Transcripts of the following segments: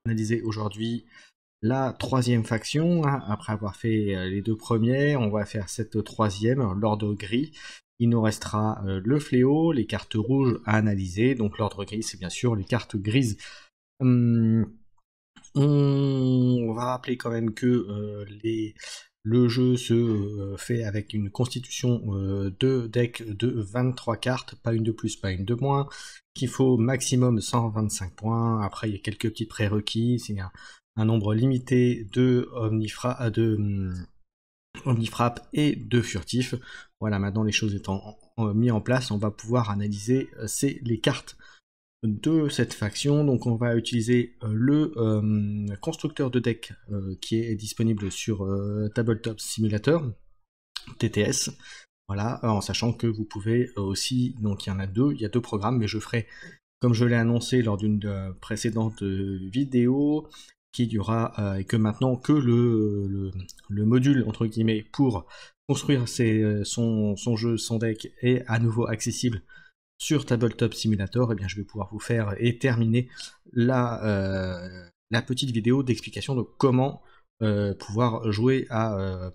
analyser aujourd'hui la troisième faction, hein. Après avoir fait les deux premières, on va faire cette troisième, l'ordre gris. Il nous restera le fléau, les cartes rouges à analyser. Donc l'ordre gris, c'est bien sûr les cartes grises. On va rappeler quand même que le jeu se fait avec une constitution de deck de 23 cartes, pas une de plus, pas une de moins, qu'il faut maximum 125 points. Après, il y a quelques petits prérequis, c'est un nombre limité de omnifrappe et de furtif. Voilà, maintenant les choses étant mises en place, on va pouvoir analyser les cartes de cette faction. Donc on va utiliser le constructeur de deck qui est disponible sur Tabletop Simulator, TTS. Voilà, en sachant que vous pouvez aussi, donc il y en a deux, il y a deux programmes, mais je ferai, comme je l'ai annoncé lors d'une précédente vidéo, qu'il y aura, et que maintenant que le module, entre guillemets, pour construire son jeu, son deck, est à nouveau accessible sur Tabletop Simulator, et bien je vais pouvoir vous faire et terminer la petite vidéo d'explication de comment pouvoir jouer à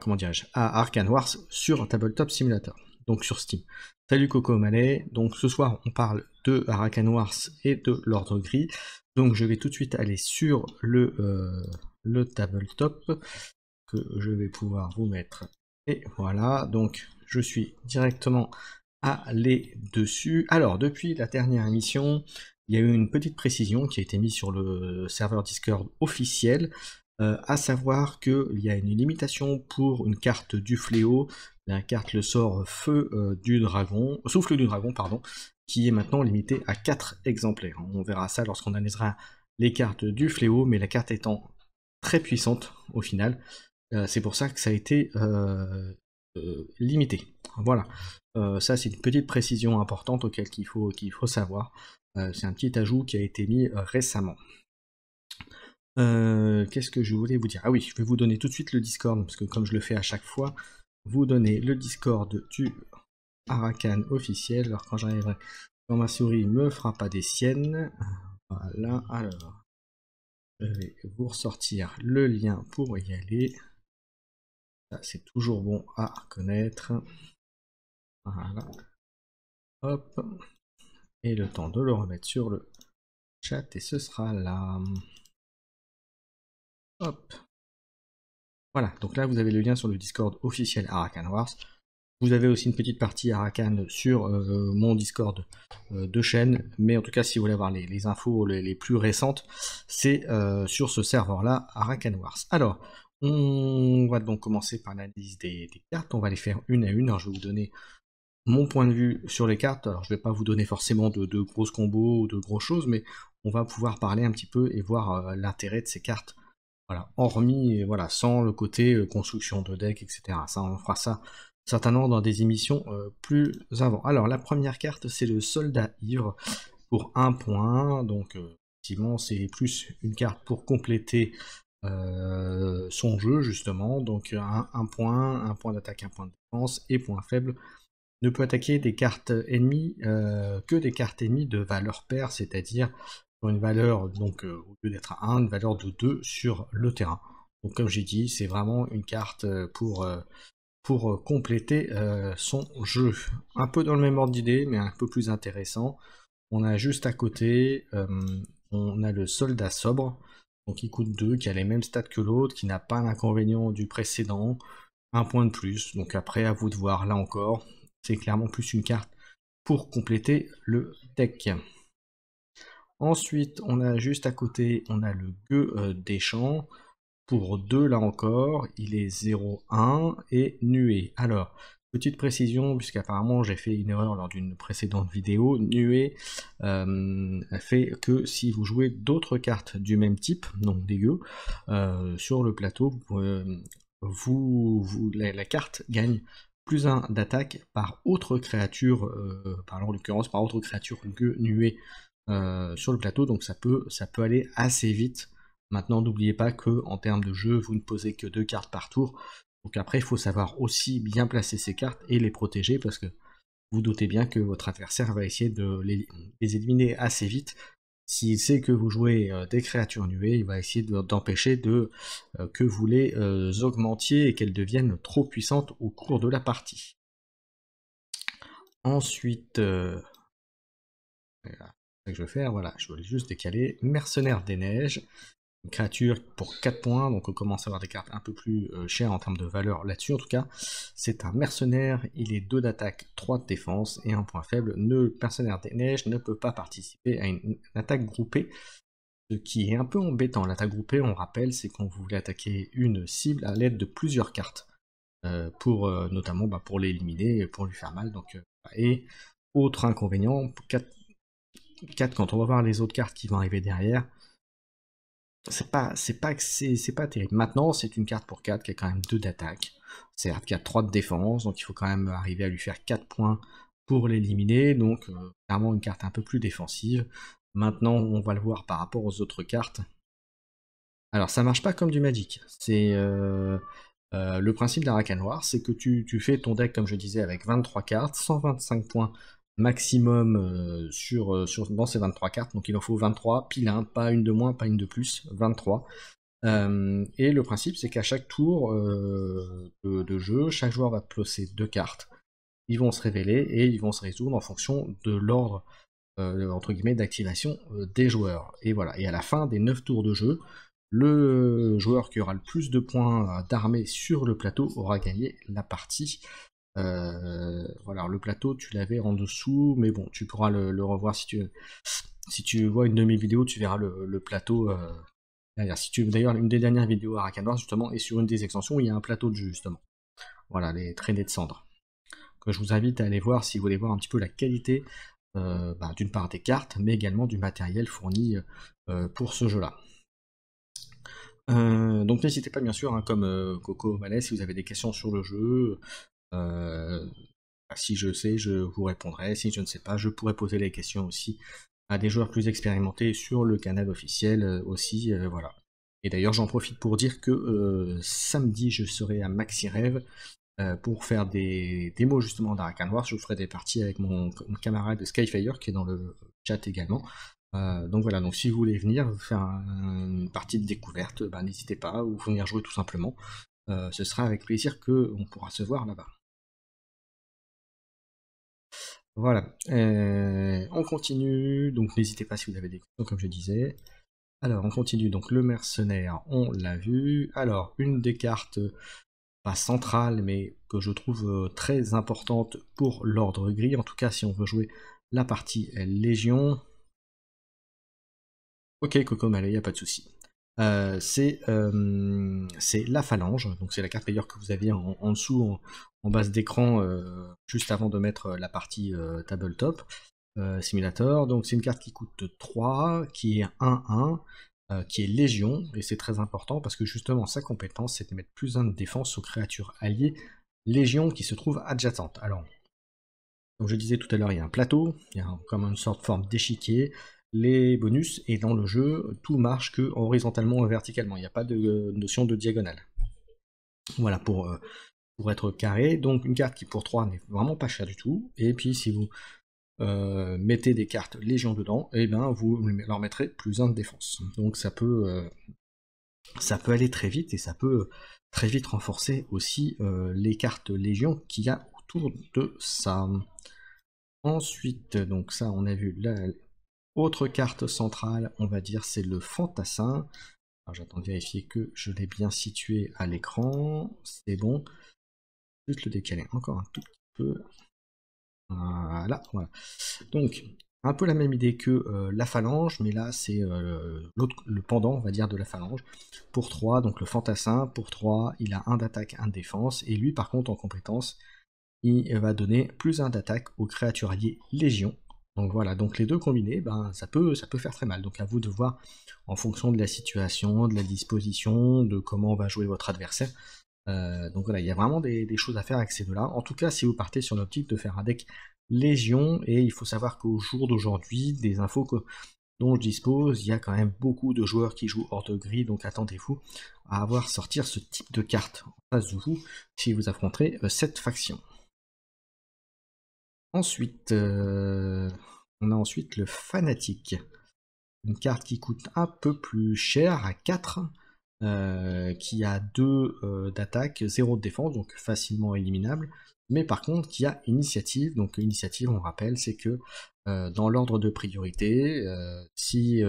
comment dirais-je, à Arcane Wars sur Tabletop Simulator, donc sur Steam. Salut Coco Malais, donc ce soir on parle de Arcane Wars et de l'ordre gris, donc je vais tout de suite aller sur le tabletop que je vais pouvoir vous mettre, et voilà, donc je suis directement allé dessus. Alors depuis la dernière émission, il y a eu une petite précision qui a été mise sur le serveur Discord officiel, à savoir qu'il y a une limitation pour une carte du fléau, la carte le sort feu du dragon, souffle du dragon, pardon, qui est maintenant limitée à 4 exemplaires. On verra ça lorsqu'on analysera les cartes du fléau, mais la carte étant très puissante au final, c'est pour ça que ça a été limité. Voilà, ça c'est une petite précision importante auquel qu'il faut savoir. C'est un petit ajout qui a été mis récemment. Qu'est-ce que je voulais vous dire? Ah oui, je vais vous donner tout de suite le Discord, parce que comme je le fais à chaque fois, vous donnez le Discord du Arcane officiel. Alors quand j'arriverai dans ma souris, il me fera pas des siennes. Voilà, alors je vais vous ressortir le lien pour y aller. Ça c'est toujours bon à connaître. Voilà. Hop. Et le temps de le remettre sur le chat, et ce sera là. Hop. Voilà, donc là vous avez le lien sur le Discord officiel Arcane Wars. Vous avez aussi une petite partie Arcane sur mon Discord de chaîne, mais en tout cas si vous voulez avoir les infos les plus récentes, c'est sur ce serveur-là, Arcane Wars. Alors, on va donc commencer par l'analyse des cartes, on va les faire une à une. Alors je vais vous donner mon point de vue sur les cartes. Alors je vais pas vous donner forcément de grosses combos ou de grosses choses, mais on va pouvoir parler un petit peu et voir l'intérêt de ces cartes. Voilà, hormis, voilà, sans le côté construction de deck, etc. Ça, on fera ça certainement dans des émissions plus avant. Alors la première carte, c'est le soldat ivre pour 1 point. Donc effectivement, c'est plus une carte pour compléter son jeu justement. Donc un point d'attaque, un point de défense, et point faible, ne peut attaquer des cartes ennemies que des cartes ennemies de valeur paire, c'est-à-dire une valeur, donc au lieu d'être à 1, une valeur de 2 sur le terrain. Donc comme j'ai dit, c'est vraiment une carte pour compléter son jeu. Un peu dans le même ordre d'idée, mais un peu plus intéressant. On a juste à côté, on a le soldat sobre, donc il coûte 2, qui a les mêmes stats que l'autre, qui n'a pas l'inconvénient du précédent, un point de plus. Donc après, à vous de voir, là encore, c'est clairement plus une carte pour compléter le deck. Ensuite, on a juste à côté, on a le gueux des champs, pour 2 là encore, il est 0,1 et nuée. Alors, petite précision, puisqu'apparemment j'ai fait une erreur lors d'une précédente vidéo, nuée fait que si vous jouez d'autres cartes du même type, donc des gueux, sur le plateau, la carte gagne plus 1 d'attaque par autre créature, en l'occurrence par autre créature gueux nuée sur le plateau, donc ça peut aller assez vite. Maintenant, n'oubliez pas que en termes de jeu, vous ne posez que 2 cartes par tour. Donc après, il faut savoir aussi bien placer ces cartes et les protéger, parce que vous doutez bien que votre adversaire va essayer de les éliminer assez vite S'il sait que vous jouez des créatures nuées, il va essayer d'empêcher que vous les augmentiez et qu'elles deviennent trop puissantes au cours de la partie. Ensuite, voilà, c'est ce que je vais faire, voilà, je voulais juste décaler Mercenaire des Neiges, une créature pour 4 points, donc on commence à avoir des cartes un peu plus chères en termes de valeur là-dessus en tout cas. C'est un mercenaire, il est 2 d'attaque, 3 de défense, et un point faible, le Mercenaire des Neiges ne peut pas participer à une attaque groupée, ce qui est un peu embêtant. L'attaque groupée, on rappelle, c'est quand vous voulez attaquer une cible à l'aide de plusieurs cartes, pour notamment pour l'éliminer, pour lui faire mal. Donc, et autre inconvénient, 4, quand on va voir les autres cartes qui vont arriver derrière, c'est pas terrible. Maintenant, c'est une carte pour 4 qui a quand même 2 d'attaque. Certes, qui a 3 de défense, donc il faut quand même arriver à lui faire 4 points pour l'éliminer, donc clairement une carte un peu plus défensive. Maintenant, on va le voir par rapport aux autres cartes. Alors, ça marche pas comme du Magic. C'est le principe d'Arcane Noir, c'est que tu fais ton deck, comme je disais, avec 23 cartes, 125 points maximum dans ces 23 cartes, donc il en faut 23, pile 1, pas une de moins, pas une de plus, 23. Et le principe, c'est qu'à chaque tour de jeu, chaque joueur va placer 2 cartes. Ils vont se révéler et ils vont se résoudre en fonction de l'ordre entre guillemets d'activation des joueurs. Et voilà. Et à la fin des 9 tours de jeu, le joueur qui aura le plus de points d'armée sur le plateau aura gagné la partie. Voilà, le plateau, tu l'avais en dessous, mais bon, tu pourras le revoir si tu vois une demi-vidéo, tu verras le plateau. D'ailleurs, une des dernières vidéos à Arcane Wars, justement, est sur une des extensions où il y a un plateau de jeu, justement. Voilà, les traînées de cendres. Que je vous invite à aller voir si vous voulez voir un petit peu la qualité d'une part des cartes, mais également du matériel fourni pour ce jeu-là. Donc n'hésitez pas bien sûr, hein, comme Coco Malais, si vous avez des questions sur le jeu, si je sais, je vous répondrai, si je ne sais pas, je pourrais poser les questions aussi à des joueurs plus expérimentés sur le canal officiel aussi, voilà. Et d'ailleurs j'en profite pour dire que samedi je serai à Maxi Rêve pour faire des démos justement d'Arcane Wars. Je ferai des parties avec mon camarade Skyfire qui est dans le chat également. Donc voilà, donc si vous voulez venir faire une partie de découverte, n'hésitez pas, ou venir jouer tout simplement. Ce sera avec plaisir qu'on pourra se voir là-bas. Voilà, on continue, donc n'hésitez pas si vous avez des questions comme je disais. Alors on continue, donc le mercenaire, on l'a vu. Alors une des cartes, pas centrale, mais que je trouve très importante pour l'ordre gris, en tout cas si on veut jouer la partie Légion. Ok Coco Malais, y a pas de souci. C'est la phalange, donc c'est la carte d'ailleurs que vous aviez en dessous, en base d'écran, juste avant de mettre la partie tabletop simulator. Donc c'est une carte qui coûte 3, qui est 1-1, qui est Légion, et c'est très important parce que justement sa compétence c'est de mettre plus 1 de défense aux créatures alliées Légion qui se trouvent adjacentes. Alors, comme je disais tout à l'heure, il y a un plateau, il y a comme une sorte de forme d'échiquier. Les bonus, et dans le jeu, tout marche que horizontalement ou verticalement, il n'y a pas de notion de diagonale. Voilà, pour être carré, donc une carte qui pour 3 n'est vraiment pas chère du tout, et puis si vous mettez des cartes Légion dedans, et ben vous leur mettrez plus 1 de défense. Donc ça peut aller très vite, et ça peut très vite renforcer aussi les cartes Légion qu'il y a autour de ça. Ensuite, donc ça on a vu la autre carte centrale, on va dire, c'est le fantassin. Alors j'attends de vérifier que je l'ai bien situé à l'écran, c'est bon. Juste le décaler encore un tout petit peu. Voilà. Donc, un peu la même idée que la phalange, mais là c'est le pendant, on va dire, de la phalange. Pour 3, donc le fantassin, pour 3, il a 1 d'attaque, 1 de défense, et lui par contre en compétence, il va donner plus 1 d'attaque aux créatures alliées Légion. Donc voilà, donc les deux combinés, ça peut faire très mal. Donc à vous de voir en fonction de la situation, de la disposition, de comment va jouer votre adversaire. Donc voilà, il y a vraiment des choses à faire avec ces deux-là. En tout cas, si vous partez sur l'optique de faire un deck Légion, et il faut savoir qu'au jour d'aujourd'hui, des infos dont je dispose, il y a quand même beaucoup de joueurs qui jouent hors de gris, donc attendez-vous à avoir sortir ce type de carte en face de vous si vous affronterez cette faction. Ensuite, on a ensuite le fanatique. une carte qui coûte un peu plus cher à 4, qui a 2 d'attaque, 0 de défense, donc facilement éliminable, mais par contre qui a initiative. Donc initiative, on rappelle, c'est que dans l'ordre de priorité, si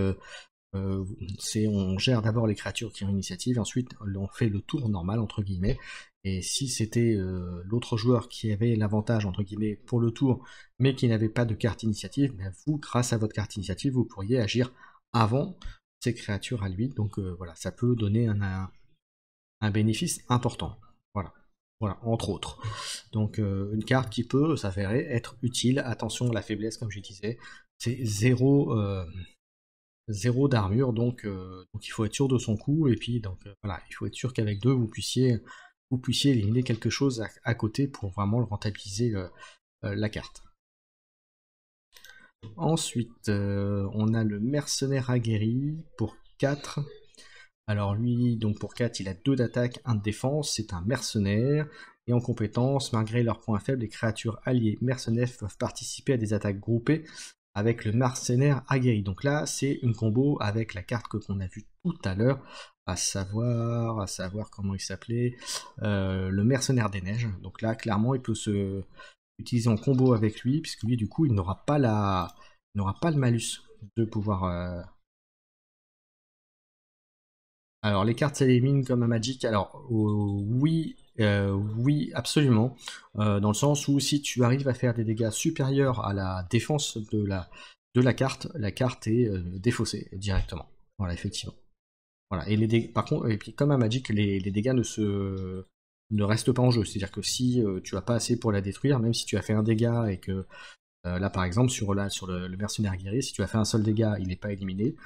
on gère d'abord les créatures qui ont initiative, et ensuite on fait le tour normal, entre guillemets, et si c'était l'autre joueur qui avait l'avantage, entre guillemets, pour le tour, mais qui n'avait pas de carte initiative, ben vous, grâce à votre carte initiative, vous pourriez agir avant ces créatures à lui, donc voilà, ça peut donner un bénéfice important, voilà, entre autres. Donc une carte qui peut s'avérer être utile. Attention à la faiblesse, comme je disais, c'est 0 d'armure, donc il faut être sûr de son coup, et puis donc voilà, il faut être sûr qu'avec 2 vous puissiez éliminer quelque chose à côté pour vraiment le rentabiliser la carte. Ensuite, on a le mercenaire aguerri pour 4. Alors lui, donc pour 4, il a 2 d'attaque, 1 de défense, c'est un mercenaire, et en compétence, malgré leurs points faibles, les créatures alliées mercenaires peuvent participer à des attaques groupées avec le mercenaire aguerri. Donc là, c'est une combo avec la carte qu'on a vue tout à l'heure, à savoir comment il s'appelait, le mercenaire des neiges. Donc là, clairement, il peut se utiliser en combo avec lui, puisque lui, du coup, il n'aura pas le malus de pouvoir... Alors, les cartes s'éliminent comme un Magic. Alors, oui, oui, absolument. Dans le sens où si tu arrives à faire des dégâts supérieurs à la défense de la carte est défaussée directement. Voilà, effectivement. Voilà. Et par contre, et puis comme à Magic, les dégâts ne restent pas en jeu. C'est-à-dire que si tu as pas assez pour la détruire, même si tu as fait un dégât et que là, par exemple, sur le mercenaire guerrier, si tu as fait un seul dégât, il n'est pas éliminé.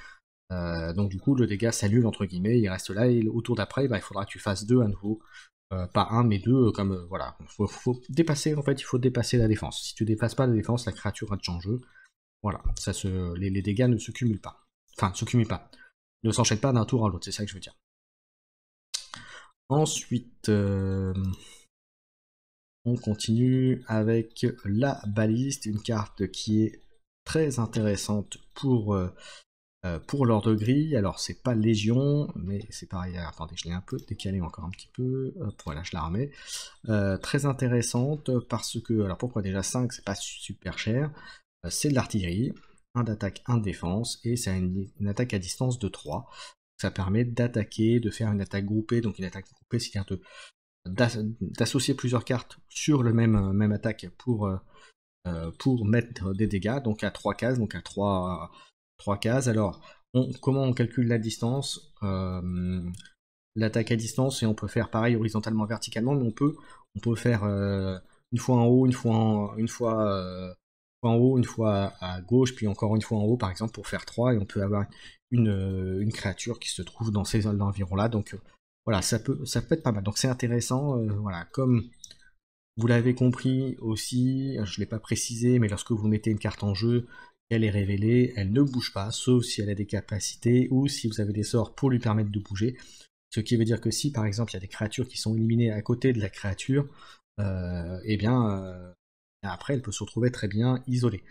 Donc du coup le dégât s'annule entre guillemets, il reste là, et au tour d'après il faudra que tu fasses 2 à nouveau, pas 1 mais 2, comme voilà, faut dépasser, en fait il faut dépasser la défense. Si tu dépasses pas la défense, la créature reste en jeu. Voilà, les dégâts ne se cumulent pas. Enfin, se cumulent pas. Ne s'enchaînent pas d'un tour à l'autre, c'est ça que je veux dire. Ensuite, on continue avec la baliste, une carte qui est très intéressante pour l'ordre gris. Alors c'est pas Légion, mais c'est pareil. Attendez, je l'ai un peu décalé encore un petit peu. Hop, voilà, je la remets. Très intéressante parce que, alors pourquoi déjà 5, c'est pas super cher. C'est de l'artillerie, 1 d'attaque, 1 de défense, et ça a une attaque à distance de 3. Ça permet d'attaquer, de faire une attaque groupée. Donc une attaque groupée, c'est d'associer plusieurs cartes sur le même attaque pour mettre des dégâts, donc à 3 cases, donc à 3 cases. Alors, comment on calcule la distance? L'attaque à distance, et on peut faire pareil horizontalement, verticalement, mais on peut faire une fois en haut, une fois en haut, une fois à gauche, puis encore une fois en haut, par exemple, pour faire 3, et on peut avoir une créature qui se trouve dans ces environs-là. Donc voilà, ça peut être pas mal. Donc c'est intéressant, voilà, comme vous l'avez compris aussi, je ne l'ai pas précisé, mais lorsque vous mettez une carte en jeu, elle est révélée, elle ne bouge pas, sauf si elle a des capacités ou si vous avez des sorts pour lui permettre de bouger. Ce qui veut dire que si par exemple il y a des créatures qui sont éliminées à côté de la créature, après elle peut se retrouver très bien isolée.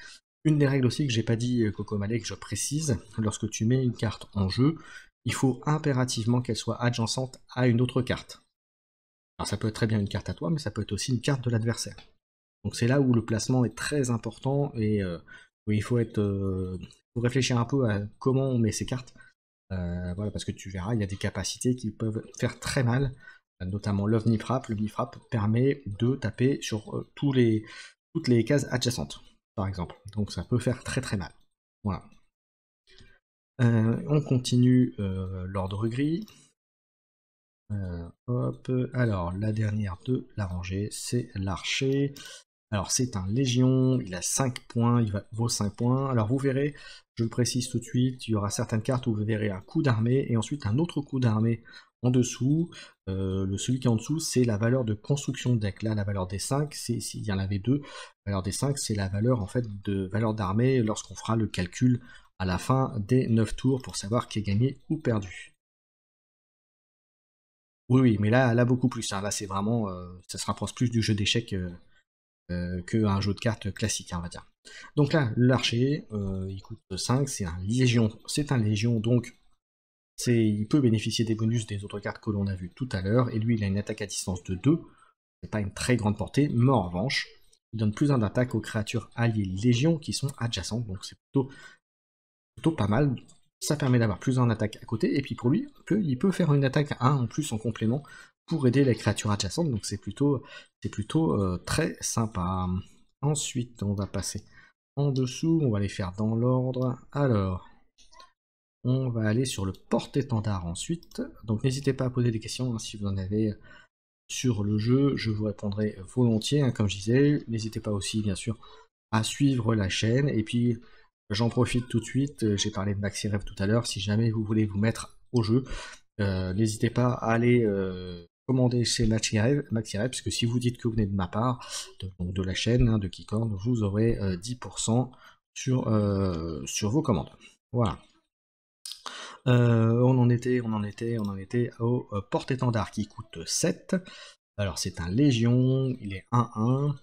Une des règles aussi que j'ai pas dit, Coco Malé, que je précise, lorsque tu mets une carte en jeu, il faut impérativement qu'elle soit adjacente à une autre carte. Alors ça peut être très bien une carte à toi, mais ça peut être aussi une carte de l'adversaire. Donc c'est là où le placement est très important, et où il faut réfléchir un peu à comment on met ces cartes. Voilà, parce que tu verras, il y a des capacités qui peuvent faire très mal, notamment l'OVNI-Frappe. L'OVNI-Frappe permet de taper sur toutes les cases adjacentes, par exemple. Donc ça peut faire très très mal. Voilà. On continue l'ordre gris. Hop. Alors, la dernière de la rangée, c'est l'archer. Alors, c'est un légion, il a 5 points, il vaut 5 points. Alors, vous verrez, je le précise tout de suite, il y aura certaines cartes où vous verrez un coup d'armée et ensuite un autre coup d'armée en dessous. Celui qui est en dessous, c'est la valeur de construction de deck. Là, la valeur des 5, s'il y en avait 2, la valeur des 5, c'est la valeur en fait de valeur d'armée lorsqu'on fera le calcul à la fin des 9 tours pour savoir qui est gagné ou perdu. Oui, oui, mais là beaucoup plus, hein. Là, c'est vraiment, ça se rapproche plus du jeu d'échecs qu'un jeu de cartes classique, hein, on va dire. Donc là, l'archer, il coûte 5, c'est un légion, donc il peut bénéficier des bonus des autres cartes que l'on a vues tout à l'heure, et lui il a une attaque à distance de 2, c'est pas une très grande portée, mais en revanche, il donne plus 1 d'attaque aux créatures alliées légion qui sont adjacentes, donc c'est plutôt pas mal. Ça permet d'avoir plus 1 d'attaque à côté, et puis pour lui, il peut faire une attaque à 1 en plus en complément pour aider les créatures adjacentes, donc c'est plutôt très sympa. Ensuite, on va passer en dessous, on va les faire dans l'ordre. Alors, on va aller sur le porte-étendard ensuite. Donc n'hésitez pas à poser des questions hein, si vous en avez sur le jeu, je vous répondrai volontiers, hein, comme je disais. N'hésitez pas aussi, bien sûr, à suivre la chaîne. Et puis, j'en profite tout de suite, j'ai parlé de MaxiRev tout à l'heure, si jamais vous voulez vous mettre au jeu, n'hésitez pas à aller commander chez MaxiRev, parce que si vous dites que vous venez de ma part, donc de la chaîne hein, de Keycorn, vous aurez 10% sur vos commandes. Voilà. On en était au porte-étendard qui coûte 7. Alors c'est un légion, il est 1-1,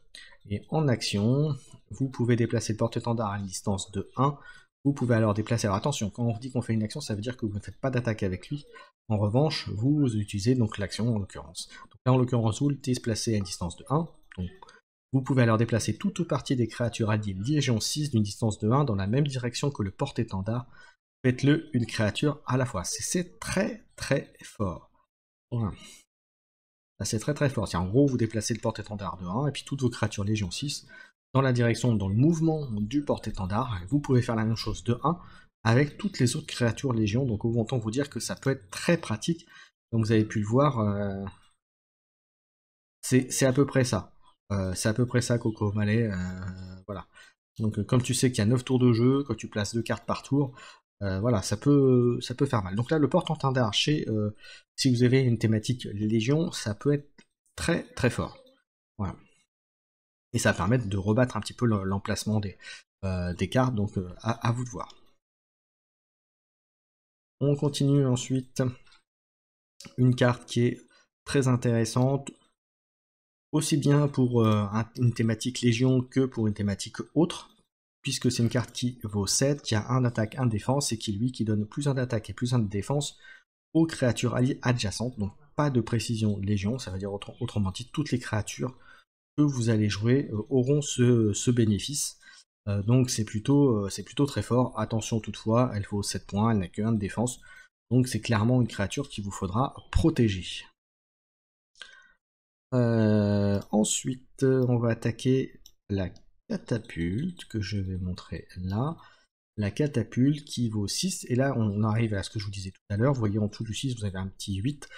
et en action, vous pouvez déplacer le porte-étendard à une distance de 1, vous pouvez alors déplacer, alors attention, quand on dit qu'on fait une action, ça veut dire que vous ne faites pas d'attaque avec lui, en revanche, vous utilisez donc l'action en l'occurrence. Donc là en l'occurrence, vous le placez à une distance de 1, donc vous pouvez alors déplacer toute ou partie des créatures alliées légion 6 d'une distance de 1 dans la même direction que le porte-étendard. Faites-le une créature à la fois. C'est très très fort. Voilà. C'est très très fort. En gros, vous déplacez le porte-étendard de 1 et puis toutes vos créatures Légion 6 dans la direction, dans le mouvement du porte-étendard. Vous pouvez faire la même chose de 1 avec toutes les autres créatures Légion. Donc autant vous dire que ça peut être très pratique. Comme vous avez pu le voir, c'est à peu près ça. C'est à peu près ça, Coco Malais. Voilà. Donc comme tu sais qu'il y a 9 tours de jeu, quand tu places 2 cartes par tour, voilà, ça peut faire mal. Donc là, le porte-étendard, si vous avez une thématique Légion, ça peut être très très fort. Voilà. Et ça va permettre de rebattre un petit peu l'emplacement des cartes, donc à vous de voir. On continue ensuite. Une carte qui est très intéressante, aussi bien pour une thématique Légion que pour une thématique autre, puisque c'est une carte qui vaut 7, qui a 1 d'attaque, 1 de défense, et qui donne plus 1 d'attaque et plus 1 de défense aux créatures alliées adjacentes, donc pas de précision Légion, ça veut dire autrement dit, toutes les créatures que vous allez jouer auront ce bénéfice, donc c'est plutôt très fort. Attention toutefois, elle vaut 7 points, elle n'a que 1 de défense, donc c'est clairement une créature qu'il vous faudra protéger. Ensuite, on va attaquer la catapulte, que je vais montrer là. La catapulte qui vaut 6, et là on arrive à ce que je vous disais tout à l'heure, vous voyez en dessous du 6, vous avez un petit 8,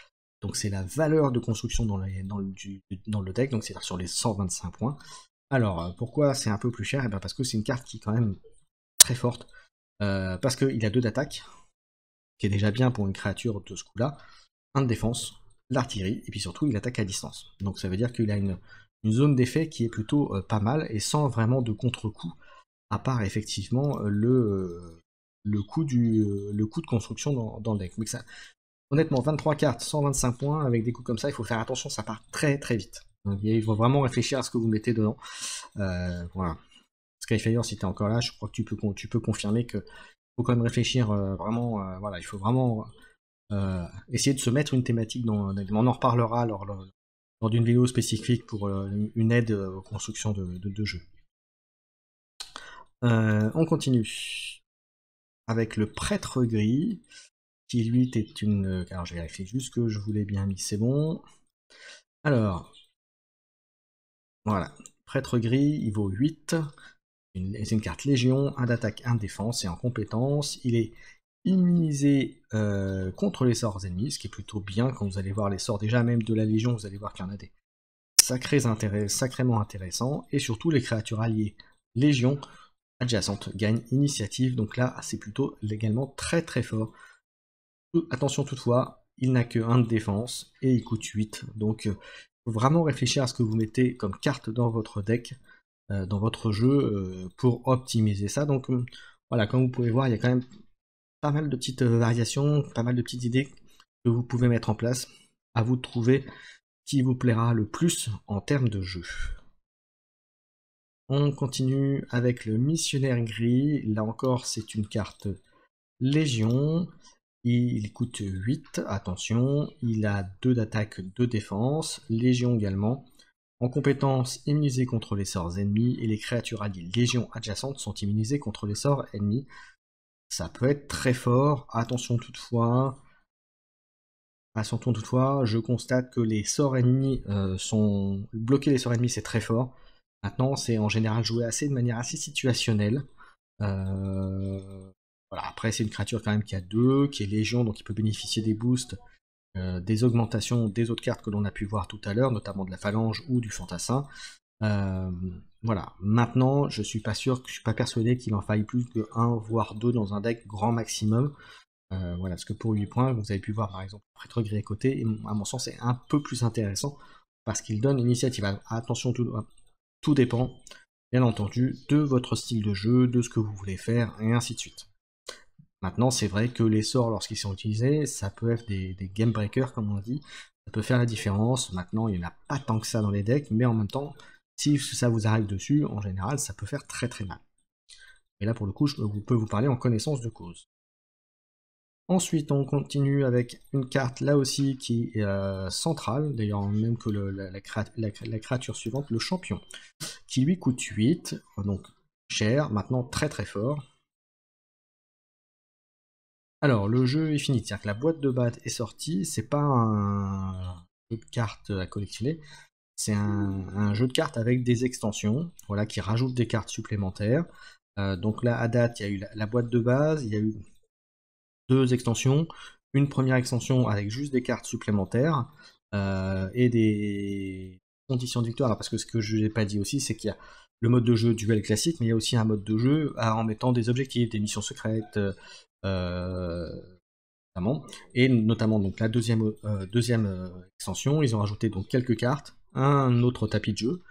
donc c'est la valeur de construction dans le deck, donc c'est-à-dire sur les 125 points. Alors, pourquoi c'est un peu plus cher? Parce que c'est une carte qui est quand même très forte, parce qu'il a 2 d'attaque, qui est déjà bien pour une créature de ce coup-là, 1 de défense, l'artillerie, et puis surtout il attaque à distance. Donc ça veut dire qu'il a une zone d'effet qui est plutôt pas mal, et sans vraiment de contre-coup, à part effectivement le coût de construction dans le deck. Mais ça, honnêtement, 23 cartes, 125 points, avec des coups comme ça, il faut faire attention, ça part très très vite. Donc il faut vraiment réfléchir à ce que vous mettez dedans. Voilà. Skyfire, si tu es encore là, je crois que tu peux confirmer que faut quand même réfléchir vraiment, voilà, il faut vraiment essayer de se mettre une thématique on en reparlera lors d'une vidéo spécifique pour une aide aux constructions de jeux. On continue avec le prêtre gris, qui lui est une... Alors je vérifie juste que je vous l'ai bien mis, c'est bon. Alors, voilà, prêtre gris, il vaut 8, c'est une carte légion, 1 d'attaque, 1 de défense, et en compétence, il est immunisé contre les sorts ennemis, ce qui est plutôt bien. Quand vous allez voir les sorts déjà même de la légion, vous allez voir qu'il y en a des sacrément intéressants, et surtout les créatures alliées légion adjacentes gagnent initiative, donc là c'est plutôt également très très fort. Attention toutefois, il n'a que 1 de défense et il coûte 8, donc il faut vraiment réfléchir à ce que vous mettez comme carte dans votre deck, dans votre jeu, pour optimiser ça. Donc voilà, comme vous pouvez voir, il y a quand même pas mal de petites variations, pas mal de petites idées que vous pouvez mettre en place. À vous de trouver qui vous plaira le plus en termes de jeu. On continue avec le missionnaire gris. Là encore, c'est une carte Légion. Il coûte 8, attention. Il a 2 d'attaque, 2 défense. Légion également. En compétence, immunisé contre les sorts ennemis, et les créatures alliées Légion adjacentes sont immunisées contre les sorts ennemis. Ça peut être très fort. Attention toutefois, je constate que les sorts ennemis sont... Bloquer les sorts ennemis, c'est très fort. Maintenant, c'est en général joué de manière assez situationnelle. Voilà. Après, c'est une créature quand même qui a 2, qui est Légion, donc il peut bénéficier des boosts, des augmentations des autres cartes que l'on a pu voir tout à l'heure, notamment de la phalange ou du fantassin. Voilà. Maintenant, je suis pas persuadé qu'il en faille plus que 1 voire 2 dans un deck grand maximum. Voilà, parce que pour 8 points, vous avez pu voir par exemple prêtre gris à côté, et à mon sens c'est un peu plus intéressant parce qu'il donne l'initiative. Attention, tout dépend, bien entendu, de votre style de jeu, de ce que vous voulez faire, et ainsi de suite. Maintenant, c'est vrai que les sorts, lorsqu'ils sont utilisés, ça peut être des game breakers, comme on dit, ça peut faire la différence. Maintenant, il n'y en a pas tant que ça dans les decks, mais en même temps, si ça vous arrive dessus, en général, ça peut faire très très mal. Et là, pour le coup, je peux vous parler en connaissance de cause. Ensuite, on continue avec une carte là aussi qui est centrale, d'ailleurs même que la créature suivante, le champion, qui lui coûte 8, donc cher, maintenant très très fort. Alors, le jeu est fini, c'est-à-dire que la boîte de base est sortie, c'est pas un jeu de cartes à collectionner, c'est un jeu de cartes avec des extensions, voilà, qui rajoutent des cartes supplémentaires. Donc là, à date, il y a eu la boîte de base, il y a eu 2 extensions, une première extension avec juste des cartes supplémentaires et des conditions de victoire. Alors, parce que ce que je n'ai pas dit aussi, c'est qu'il y a le mode de jeu duel classique, mais il y a aussi un mode de jeu en mettant des objectifs, des missions secrètes, notamment. Et notamment donc la deuxième extension, ils ont rajouté donc quelques cartes, un autre tapis de jeu,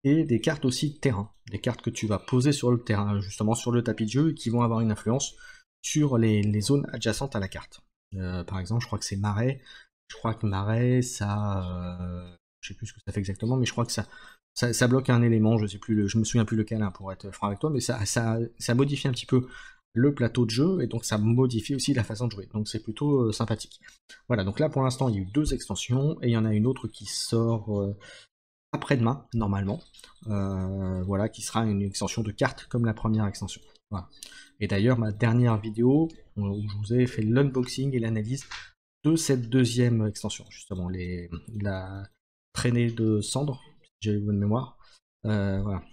et des cartes aussi de terrain, des cartes que tu vas poser sur le terrain, justement sur le tapis de jeu, et qui vont avoir une influence sur les zones adjacentes à la carte. Par exemple, je crois que c'est marais. Je crois que marais, ça, je sais plus ce que ça fait exactement, mais je crois que ça bloque un élément. Je sais plus, je me souviens plus lequel, hein, pour être franc avec toi, mais ça modifie un petit peu le plateau de jeu, et donc ça modifie aussi la façon de jouer. Donc c'est plutôt sympathique. Voilà, donc là pour l'instant il y a eu 2 extensions, et il y en a une autre qui sort après-demain, normalement. Voilà, qui sera une extension de cartes comme la première extension. Voilà. Et d'ailleurs, ma dernière vidéo, où je vous ai fait l'unboxing et l'analyse de cette deuxième extension, justement, la traînée de cendres, si j'ai eu bonne mémoire. Voilà.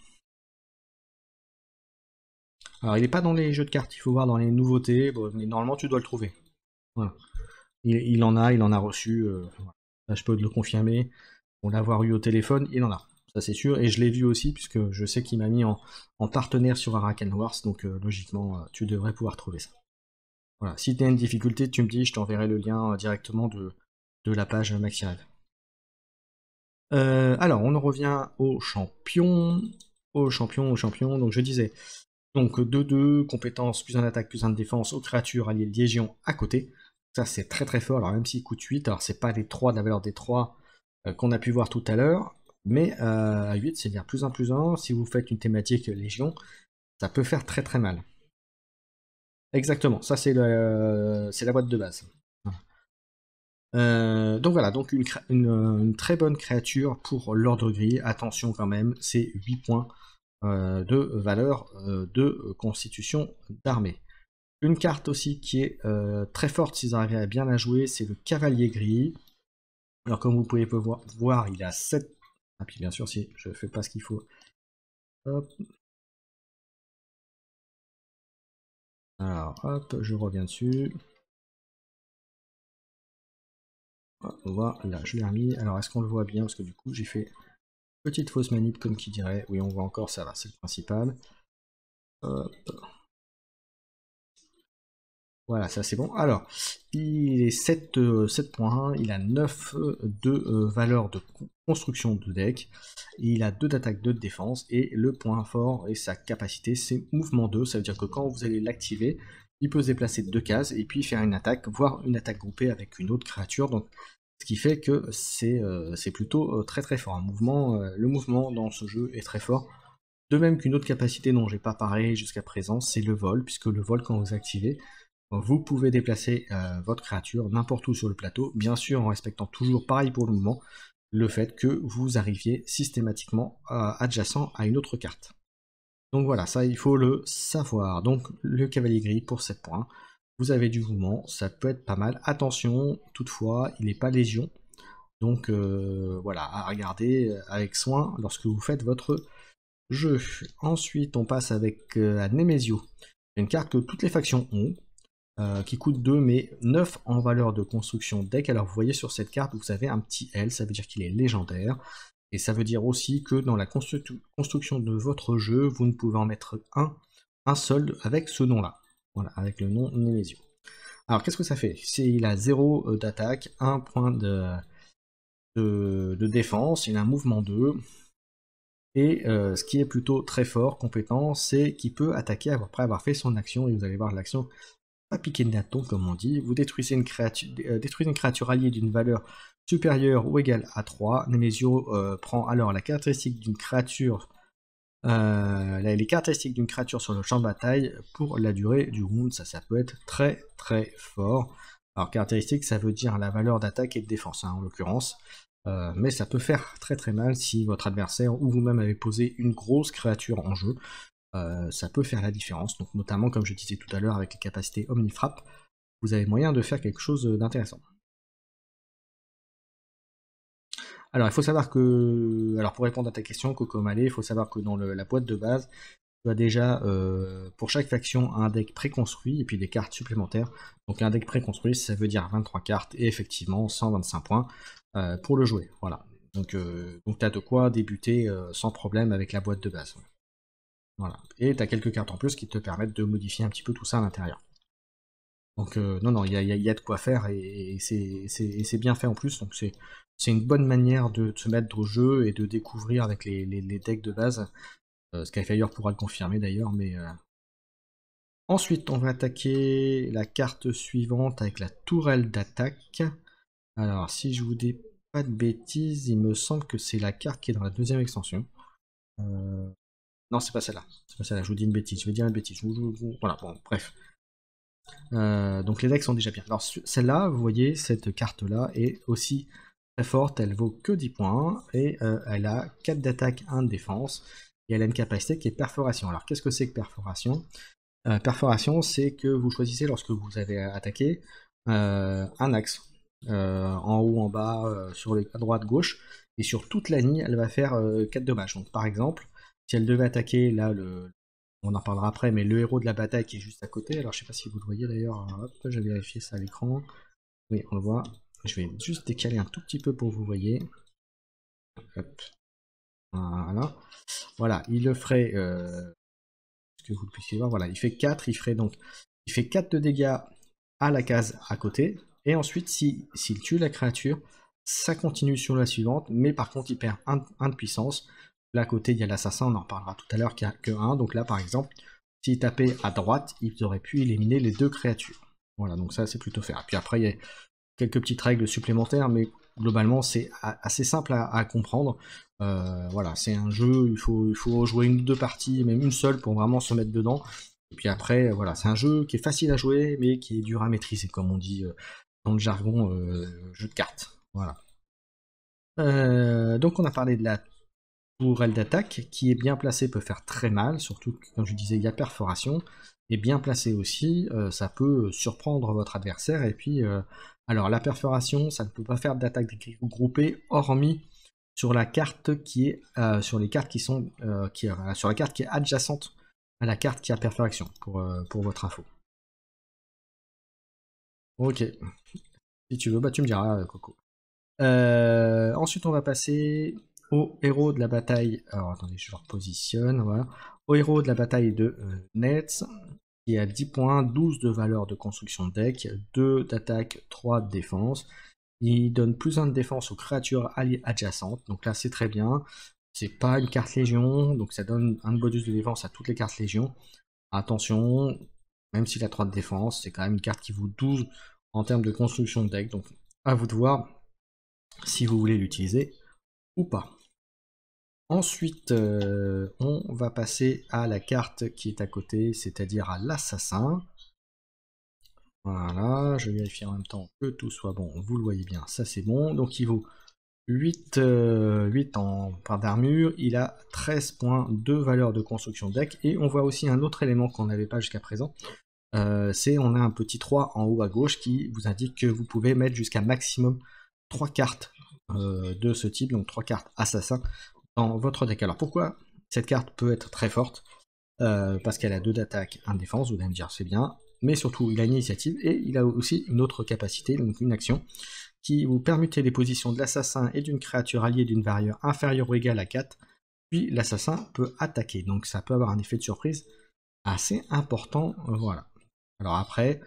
Alors, il n'est pas dans les jeux de cartes, il faut voir dans les nouveautés, bon, mais normalement, tu dois le trouver. Voilà. Il en a reçu, voilà. Là, je peux le confirmer. Pour l'avoir eu au téléphone, il en a. Ça c'est sûr, et je l'ai vu aussi, puisque je sais qu'il m'a mis en partenaire sur Araken Wars, donc logiquement, tu devrais pouvoir trouver ça. Voilà, si tu as une difficulté, tu me dis, je t'enverrai le lien directement de la page MaxiRev. Alors, on en revient au champion, donc je disais, donc 2-2, compétences, plus un attaque, plus un de défense, aux créatures alliées Légion à côté. Ça c'est très très fort, alors même s'il coûte 8, alors c'est pas les 3 de la valeur des 3 qu'on a pu voir tout à l'heure, mais à 8, c'est bien plus 1 plus 1, si vous faites une thématique Légion, ça peut faire très très mal. Exactement, ça c'est la boîte de base. Donc voilà, donc une très bonne créature pour l'ordre gris, attention quand même, c'est 8 points de valeur de constitution d'armée. Une carte aussi qui est très forte si vous arrivez à bien la jouer, c'est le cavalier gris. Alors comme vous pouvez voir, il a 7... Ah puis bien sûr si je fais pas ce qu'il faut. Hop. Alors hop, je reviens dessus. Voilà, je l'ai remis. Alors est-ce qu'on le voit bien? Parce que du coup j'ai fait petite fausse manip comme qui dirait. Oui on voit encore, ça va, c'est le principal. Hop. Voilà, ça c'est bon. Alors, il est 7.1, il a 9 de valeur de construction de deck, il a 2 d'attaque, 2 de défense, et le point fort et sa capacité c'est mouvement 2, ça veut dire que quand vous allez l'activer, il peut se déplacer de 2 cases et puis faire une attaque, voire une attaque groupée avec une autre créature, donc ce qui fait que c'est plutôt très très fort. Le mouvement dans ce jeu est très fort De même qu'une autre capacité dont j'ai pas parlé jusqu'à présent, c'est le vol, puisque le vol, quand vous activez, vous pouvez déplacer votre créature n'importe où sur le plateau, bien sûr en respectant toujours, pareil pour le mouvement, le fait que vous arriviez systématiquement adjacent à une autre carte. Donc voilà, ça il faut le savoir. Donc le cavalier gris pour 7 points. Vous avez du mouvement, ça peut être pas mal. Attention, toutefois, il n'est pas légion. Donc voilà, à regarder avec soin lorsque vous faites votre jeu. Ensuite, on passe avec la Nemesio. Une carte que toutes les factions ont, qui coûte 2 mais 9 en valeur de construction deck. Alors vous voyez sur cette carte, vous avez un petit L, ça veut dire qu'il est légendaire. Et ça veut dire aussi que dans la construction de votre jeu, vous ne pouvez en mettre un seul avec ce nom-là. Voilà, avec le nom Nemesio. Alors qu'est-ce que ça fait? Il a 0 d'attaque, 1 point de défense, il a un mouvement 2. Et ce qui est plutôt très fort, compétent, c'est qu'il peut attaquer après avoir fait son action. Et vous allez voir l'action pas piquer de bâton, comme on dit. Vous détruisez une créature alliée d'une valeur supérieure ou égale à 3. Nemesio prend alors la caractéristique d'une créature, les caractéristiques d'une créature sur le champ de bataille pour la durée du round. Ça peut être très très fort. Alors caractéristique, ça veut dire la valeur d'attaque et de défense, hein, en l'occurrence. Mais ça peut faire très très mal si votre adversaire ou vous-même avez posé une grosse créature en jeu. Ça peut faire la différence, donc notamment comme je disais tout à l'heure avec les capacités Omnifrappe, vous avez moyen de faire quelque chose d'intéressant. Alors il faut savoir que, alors pour répondre à ta question Coco Malé, il faut savoir que dans la boîte de base, tu as déjà pour chaque faction un deck préconstruit et puis des cartes supplémentaires. Donc un deck préconstruit, ça veut dire 23 cartes et effectivement 125 points pour le jouer. Voilà. Donc tu as de quoi débuter sans problème avec la boîte de base. Voilà. Et tu as quelques cartes en plus qui te permettent de modifier un petit peu tout ça à l'intérieur. Donc non, il y a de quoi faire et c'est bien fait en plus. Donc c'est une bonne manière de se mettre au jeu et de découvrir avec les decks de base. Skyfire pourra le confirmer d'ailleurs, mais... Ensuite, on va attaquer la carte suivante avec la tourelle d'attaque. Alors, si je vous dis pas de bêtises, il me semble que c'est la carte qui est dans la deuxième extension. Non, c'est pas celle-là. C'est pas celle-là, je vous dis une bêtise. Je vais dire une bêtise. Voilà, bon, bref. Donc les decks sont déjà bien. Alors celle-là, vous voyez, cette carte-là est aussi très forte. Elle vaut que 10 points et elle a 4 d'attaque, 1 de défense. Et elle a une capacité qui est perforation. Alors qu'est-ce que c'est que perforation? Perforation, c'est que vous choisissez lorsque vous avez attaqué un axe. En haut, en bas, à droite, gauche. Et sur toute la ligne, elle va faire 4 dommages. Donc par exemple, si elle devait attaquer, là, on en parlera après, mais le héros de la bataille qui est juste à côté, alors je sais pas si vous le voyez d'ailleurs, hop, je vais vérifier ça à l'écran. Oui, on le voit. Je vais juste décaler un tout petit peu pour que vous voyez. Hop. Voilà. Voilà, il le ferait, que vous puissiez voir, voilà, il fait 4, il fait 4 de dégâts à la case à côté, et ensuite, s'il tue la créature, ça continue sur la suivante, mais par contre, il perd 1 de puissance. Là à côté, il y a l'assassin, on en reparlera tout à l'heure, qui a que 1. Donc là, par exemple, s'il tapait à droite, il aurait pu éliminer les 2 créatures. Voilà, donc ça, c'est plutôt faire. Et puis après, il y a quelques petites règles supplémentaires, mais globalement, c'est assez simple à comprendre. Voilà, c'est un jeu, il faut jouer 1 ou 2 parties, même une seule, pour vraiment se mettre dedans. Et puis après, voilà, c'est un jeu qui est facile à jouer, mais qui est dur à maîtriser, comme on dit dans le jargon jeu de cartes. Voilà. Donc on a parlé de la tourelle d'attaque, qui est bien placée peut faire très mal, surtout que, comme je disais, il y a perforation, et bien placée aussi, ça peut surprendre votre adversaire, et puis, alors la perforation, ça ne peut pas faire d'attaque groupée, hormis sur la carte qui est, sur les cartes qui sont, sur la carte qui est adjacente à la carte qui a perforation, pour votre info. Ok, si tu veux, bah tu me diras, Coco. Ensuite, on va passer au héros de la bataille. Alors, attendez, je le repositionne. Voilà. Au héros de la bataille de Nets, qui a 10 points, 12 de valeur de construction de deck, 2 d'attaque, 3 de défense. Il donne plus 1 de défense aux créatures alliées adjacentes. Donc là, c'est très bien. C'est pas une carte Légion, donc ça donne un bonus de défense à toutes les cartes Légion. Attention, même s'il a 3 de défense, c'est quand même une carte qui vaut 12 en termes de construction de deck. Donc, à vous de voir si vous voulez l'utiliser ou pas. Ensuite, on va passer à la carte qui est à côté, c'est-à-dire à l'assassin. Voilà, je vérifie en même temps que tout soit bon. Vous le voyez bien, ça c'est bon. Donc il vaut 8 en part d'armure, il a 13 points de valeur de construction de deck, et on voit aussi un autre élément qu'on n'avait pas jusqu'à présent, c'est on a un petit 3 en haut à gauche qui vous indique que vous pouvez mettre jusqu'à maximum 3 cartes de ce type, donc 3 cartes assassins dans votre deck. Alors pourquoi cette carte peut être très forte? Parce qu'elle a 2 d'attaque, 1 de défense, vous allez me dire c'est bien, mais surtout il a une initiative et il a aussi une autre capacité, donc une action, qui vous permuttez les positions de l'assassin et d'une créature alliée d'une valeur inférieure ou égale à 4, puis l'assassin peut attaquer, donc ça peut avoir un effet de surprise assez important, voilà. Alors après,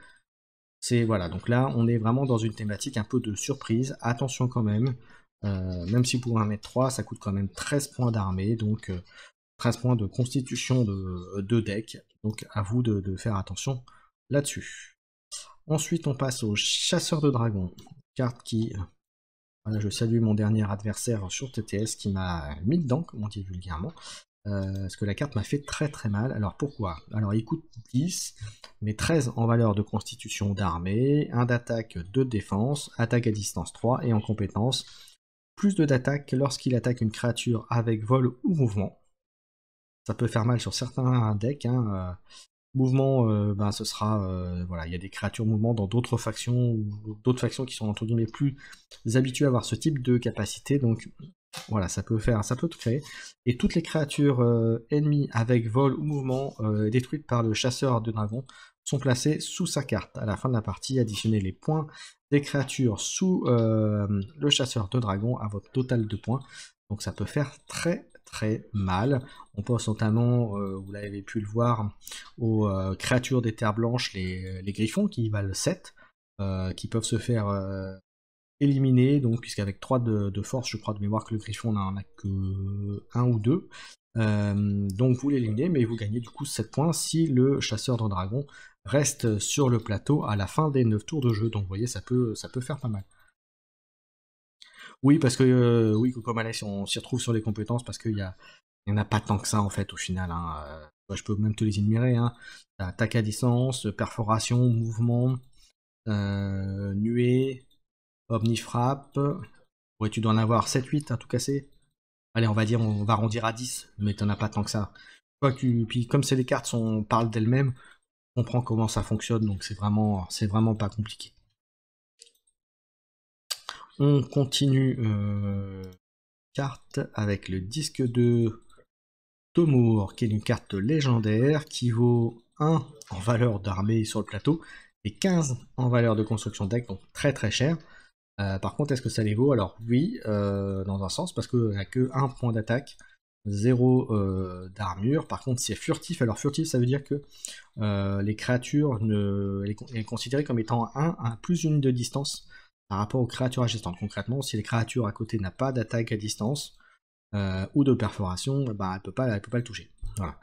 c'est voilà, donc là on est vraiment dans une thématique un peu de surprise, attention quand même, même si pour 1m3 ça coûte quand même 13 points d'armée, donc 13 points de constitution de deck, donc à vous de faire attention là-dessus. Ensuite on passe au chasseur de dragons, carte qui, voilà, je salue mon dernier adversaire sur TTS qui m'a mis dedans, comme on dit vulgairement, parce que la carte m'a fait très très mal. Alors pourquoi? Alors il coûte 10, mais 13 en valeur de constitution d'armée, 1 d'attaque, 2 de défense, attaque à distance 3, et en compétence, plus 2 d'attaque lorsqu'il attaque une créature avec vol ou mouvement. Ça peut faire mal sur certains decks, hein. Mouvement, ben, ce sera, voilà, il y a des créatures mouvement dans d'autres factions, ou d'autres factions qui sont entre guillemets plus habituées à avoir ce type de capacité, donc voilà, ça peut te créer. Et toutes les créatures ennemies avec vol ou mouvement détruites par le chasseur de dragons sont placées sous sa carte. À la fin de la partie, additionnez les points des créatures sous le chasseur de dragons à votre total de points. Donc ça peut faire très très mal. On pense notamment, vous l'avez pu le voir, aux créatures des terres blanches, les griffons qui valent 7, qui peuvent se faire éliminé, donc puisqu'avec 3 de force, je crois de mémoire que le griffon n'en a que 1 ou 2. Donc vous l'éliminez, mais vous gagnez du coup 7 points si le chasseur de dragon reste sur le plateau à la fin des 9 tours de jeu. Donc vous voyez, ça peut faire pas mal. Oui, parce que oui, comme Alex, on s'y retrouve sur les compétences parce qu'il y en a pas tant que ça en fait au final, hein. Je peux même te les énumérer, hein. Attaque à distance, perforation, mouvement, nuée, Omnifrappe. Ouais, tu dois en avoir 7-8 à tout casser. Allez, on va arrondir à 10, mais t'en as pas tant que ça. Puis comme les cartes parlent d'elles-mêmes, on comprend comment ça fonctionne, donc c'est vraiment pas compliqué. On continue carte avec le disque de Tomour, qui est une carte légendaire qui vaut 1 en valeur d'armée sur le plateau et 15 en valeur de construction de deck, donc très très cher. Par contre, est-ce que ça les vaut? Alors oui, dans un sens, parce qu'il n'y a que 1 point d'attaque, 0 d'armure. Par contre, c'est furtif. Alors furtif, ça veut dire que les créatures, elle est considérée comme étant 1 à plus une de distance par rapport aux créatures agissantes. Concrètement, si les créatures à côté n'a pas d'attaque à distance ou de perforation, bah, elle peut pas le toucher. Voilà.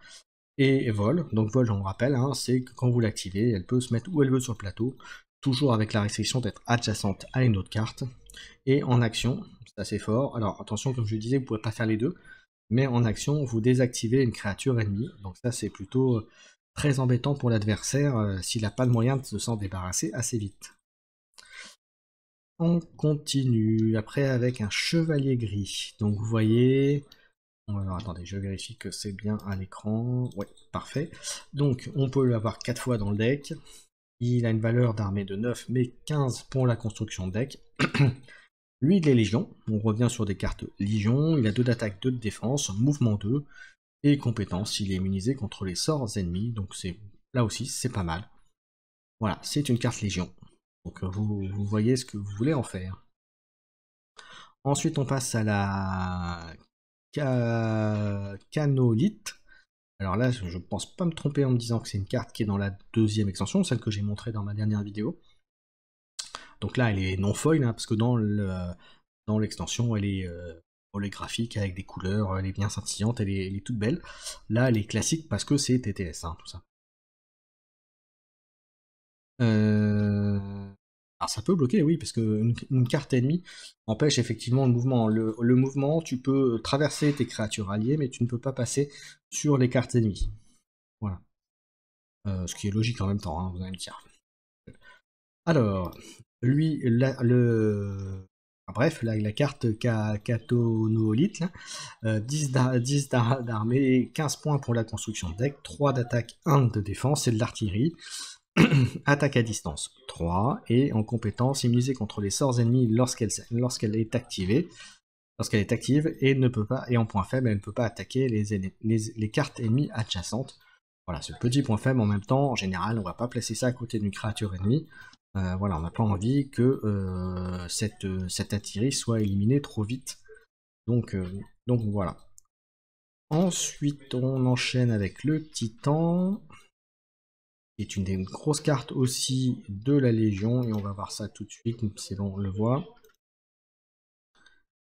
Et vol, donc vol, j'en rappelle, hein, c'est que quand vous l'activez, elle peut se mettre où elle veut sur le plateau, toujours avec la restriction d'être adjacente à une autre carte. Et en action, c'est assez fort. Alors attention, comme je le disais, vous ne pouvez pas faire les deux, mais en action, vous désactivez une créature ennemie. Donc ça, c'est plutôt très embêtant pour l'adversaire s'il n'a pas le moyen de s'en débarrasser assez vite. On continue après avec un chevalier gris. Donc vous voyez... Alors attendez, je vérifie que c'est bien à l'écran. Ouais, parfait. Donc on peut l'avoir 4 fois dans le deck. Il a une valeur d'armée de 9, mais 15 pour la construction de deck. Lui, il est Légion. On revient sur des cartes Légion. Il a 2 d'attaque, 2 de défense, mouvement 2, et compétence. Il est immunisé contre les sorts ennemis. Donc là aussi, c'est pas mal. Voilà, c'est une carte Légion. Donc vous voyez ce que vous voulez en faire. Ensuite, on passe à la Canolite. Alors là, je pense pas me tromper en me disant que c'est une carte qui est dans la 2e extension, celle que j'ai montrée dans ma dernière vidéo. Donc là, elle est non foil, hein, parce que dans l'extension, elle est holographique avec des couleurs, elle est bien scintillante, elle est toute belle. Là, elle est classique parce que c'est TTS, hein, tout ça. Alors ça peut bloquer, oui, parce qu'une carte ennemie empêche effectivement le mouvement. Le mouvement, tu peux traverser tes créatures alliées, mais tu ne peux pas passer sur les cartes ennemies. Voilà. Ce qui est logique en même temps, hein, vous allez me dire. Alors, lui, bref, la carte Catonolite, 10 d'armée, 15 points pour la construction de deck, 3 d'attaque, 1 de défense, c'est de l'artillerie. Attaque à distance 3, et en compétence, immunisée contre les sorts ennemis lorsqu'elle est activée. Lorsqu'elle est active, et ne peut pas, et en point faible, elle ne peut pas attaquer les cartes ennemies adjacentes. Voilà, ce petit point faible, en même temps, en général, on va pas placer ça à côté d'une créature ennemie. Voilà, on n'a pas envie que cette artillerie soit éliminée trop vite. Donc voilà. Ensuite, on enchaîne avec le Titan, qui est une des grosses cartes aussi de la Légion, et on va voir ça tout de suite, c'est bon, on le voit.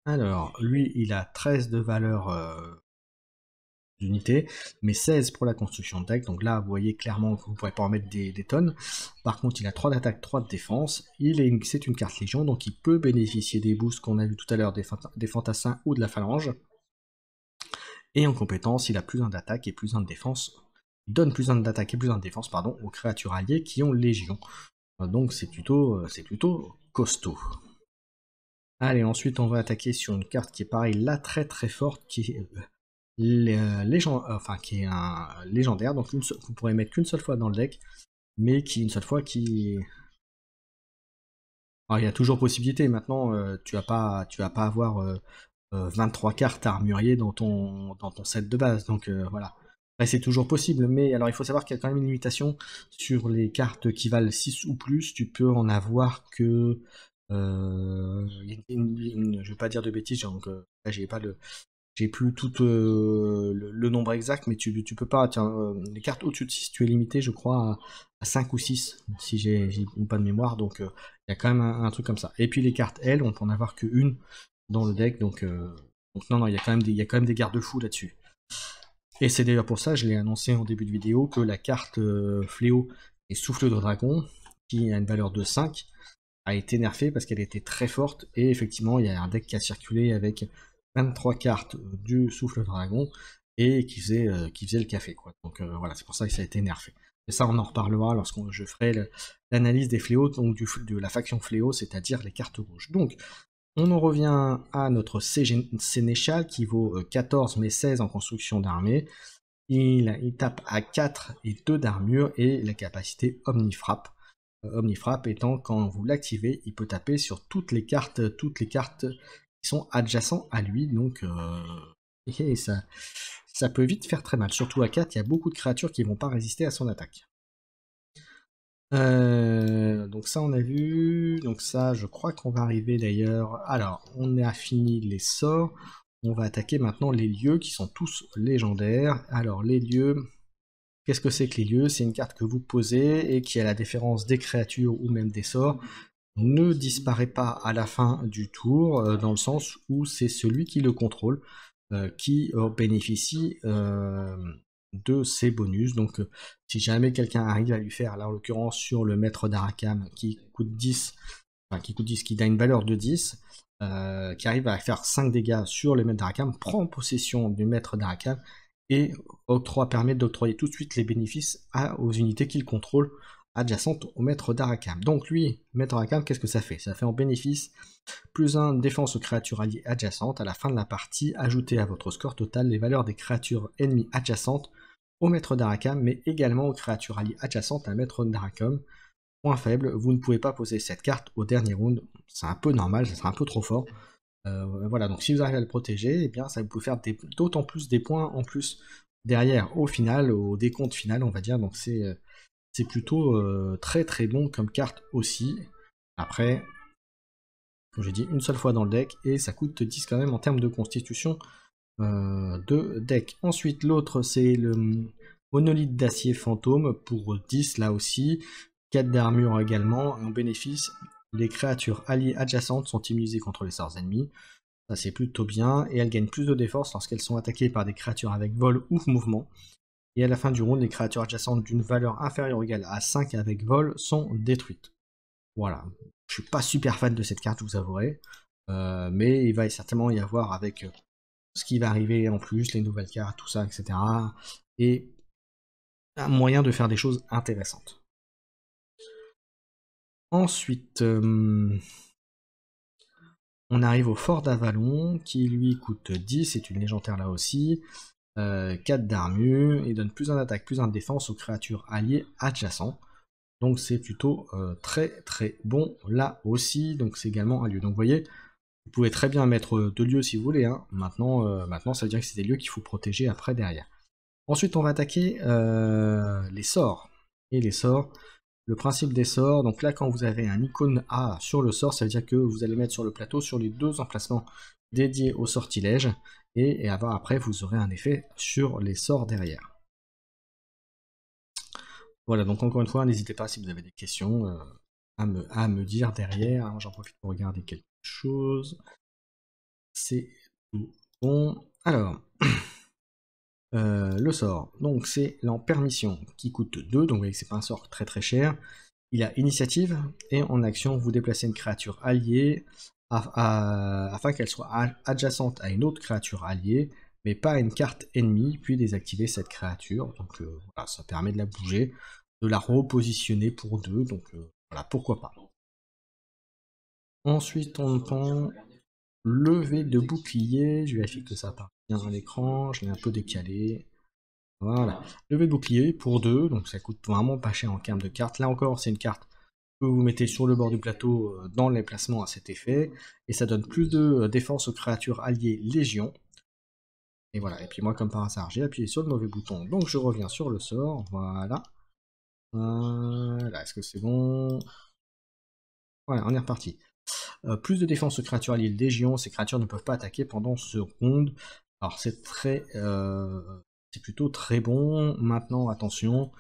Alors, lui, il a 13 de valeur d'unité, mais 16 pour la construction de deck, donc là, vous voyez clairement que vous ne pourrez pas en mettre des tonnes. Par contre, il a 3 d'attaque, 3 de défense, c'est une carte Légion, donc il peut bénéficier des boosts qu'on a vu tout à l'heure, des fantassins ou de la phalange. Et en compétence, il a plus 1 d'attaque et plus 1 de défense. Il donne plus 1 d'attaque et plus 1 de défense, pardon, aux créatures alliées qui ont Légion. Donc c'est plutôt costaud. Allez, ensuite on va attaquer sur une carte qui est pareil, là très très forte, qui est qui est un légendaire, donc vous pourrez mettre qu'une seule fois dans le deck, mais qui une seule fois qui... Alors, il y a toujours possibilité, maintenant tu vas pas avoir 23 cartes armuriers dans ton set de base, donc voilà. Après, c'est toujours possible, mais alors il faut savoir qu'il y a quand même une limitation sur les cartes qui valent 6 ou plus, tu peux en avoir que... je vais pas dire de bêtises, donc là j'ai plus tout le nombre exact, mais tu peux pas, tiens, les cartes au-dessus de 6, tu es limité, je crois, à 5 ou 6, si j'ai pas de mémoire, donc il y a quand même un truc comme ça. Et puis les cartes L, on peut en avoir qu'une dans le deck, donc non, il y a quand même des garde-fous là-dessus. Et c'est d'ailleurs pour ça, je l'ai annoncé en début de vidéo, que la carte Fléau et Souffle de Dragon, qui a une valeur de 5, a été nerfée parce qu'elle était très forte, et effectivement, il y a un deck qui a circulé avec 23 cartes du Souffle de Dragon, et qui faisait le café, quoi. Donc voilà, c'est pour ça que ça a été nerfé. Et ça, on en reparlera lorsque je ferai l'analyse des fléaux, donc de la faction fléau, c'est-à-dire les cartes rouges. Donc, on en revient à notre Sénéchal, qui vaut 14 mais 16 en construction d'armée. Il tape à 4 et 2 d'armure, et la capacité Omnifrappe. Omnifrappe étant, quand vous l'activez, il peut taper sur toutes les cartes qui sont adjacents à lui, donc et ça peut vite faire très mal. Surtout à 4, il y a beaucoup de créatures qui vont pas résister à son attaque. Donc ça on a vu, donc ça je crois qu'on va arriver d'ailleurs. Alors on a fini les sorts, on va attaquer maintenant les lieux qui sont tous légendaires. Alors les lieux, qu'est-ce que c'est que les lieux? C'est une carte que vous posez et qui, à la différence des créatures ou même des sorts, ne disparaît pas à la fin du tour, dans le sens où c'est celui qui le contrôle qui bénéficie de ces bonus. Donc si jamais quelqu'un arrive à lui faire, là en l'occurrence sur le maître d'Arakam qui coûte 10, qui a une valeur de 10, qui arrive à faire 5 dégâts sur le maître d'Arakam, prend possession du maître d'Arakam et permet d'octroyer tout de suite les bénéfices aux unités qu'il contrôle adjacentes au maître d'Arakam. Donc lui, maître d'Arakam, qu'est-ce que ça fait? Ça fait en bénéfice plus 1 défense aux créatures alliées adjacentes. À la fin de la partie, ajoutez à votre score total les valeurs des créatures ennemies adjacentes au maître d'Arakam, mais également aux créatures alliées adjacentes à maître d'Arakam. Point faible, vous ne pouvez pas poser cette carte au dernier round. C'est un peu normal, ça sera un peu trop fort. Voilà, donc si vous arrivez à le protéger, eh bien ça vous peut faire d'autant plus des points en plus derrière au final, au décompte final, on va dire. Donc c'est plutôt très très bon comme carte aussi. Après, comme j'ai dit, une seule fois dans le deck, et ça coûte 10 quand même en termes de constitution de deck. Ensuite, l'autre, c'est le monolithe d'acier fantôme pour 10 là aussi. 4 d'armure également. En bénéfice, les créatures alliées adjacentes sont immunisées contre les sorts ennemis. Ça c'est plutôt bien, et elles gagnent plus de défense lorsqu'elles sont attaquées par des créatures avec vol ou mouvement. Et à la fin du round, les créatures adjacentes d'une valeur inférieure ou égale à 5 avec vol sont détruites. Voilà, je suis pas super fan de cette carte, je vous avouerai, mais il va certainement y avoir avec ce qui va arriver en plus, les nouvelles cartes, tout ça, etc. Et un moyen de faire des choses intéressantes. Ensuite, on arrive au Fort d'Avalon, qui lui coûte 10, c'est une légendaire là aussi. 4 d'armure, et donne plus en attaque, plus en défense aux créatures alliées adjacents. Donc c'est plutôt très très bon là aussi, donc c'est également un lieu. Donc vous voyez, vous pouvez très bien mettre 2 lieux si vous voulez, hein. Maintenant ça veut dire que c'est des lieux qu'il faut protéger après derrière. Ensuite on va attaquer les sorts. Et les sorts, le principe des sorts, donc là quand vous avez un icône A sur le sort, ça veut dire que vous allez mettre sur le plateau sur les 2 emplacements dédiés au sortilège, et après vous aurez un effet sur les sorts derrière. Voilà, donc encore une fois, n'hésitez pas si vous avez des questions à me dire derrière. Hein, j'en profite pour regarder quelque chose. C'est tout bon. Alors, le sort, donc c'est en permission qui coûte 2, donc vous voyez que c'est pas un sort très très cher. Il a initiative, et en action, vous déplacez une créature alliée afin qu'elle soit adjacente à une autre créature alliée, mais pas à une carte ennemie, puis désactiver cette créature. Donc voilà, ça permet de la bouger, de la repositionner pour 2, donc voilà, pourquoi pas. Ensuite, on prend lever de bouclier, je vérifie que ça apparaît bien à l'écran, je l'ai un peu décalé. Voilà, lever de bouclier pour 2, donc ça coûte vraiment pas cher en termes de cartes. Là encore, c'est une carte que vous mettez sur le bord du plateau dans l'emplacement à cet effet, et ça donne plus de défense aux créatures alliées légion. Et voilà, et puis moi comme par hasard, j'ai appuyé sur le mauvais bouton, donc je reviens sur le sort, voilà. Voilà, est-ce que c'est bon? Voilà, on est reparti. Plus de défense aux créatures alliées légion, ces créatures ne peuvent pas attaquer pendant ce round. Alors c'est c'est plutôt très bon. Maintenant, attention,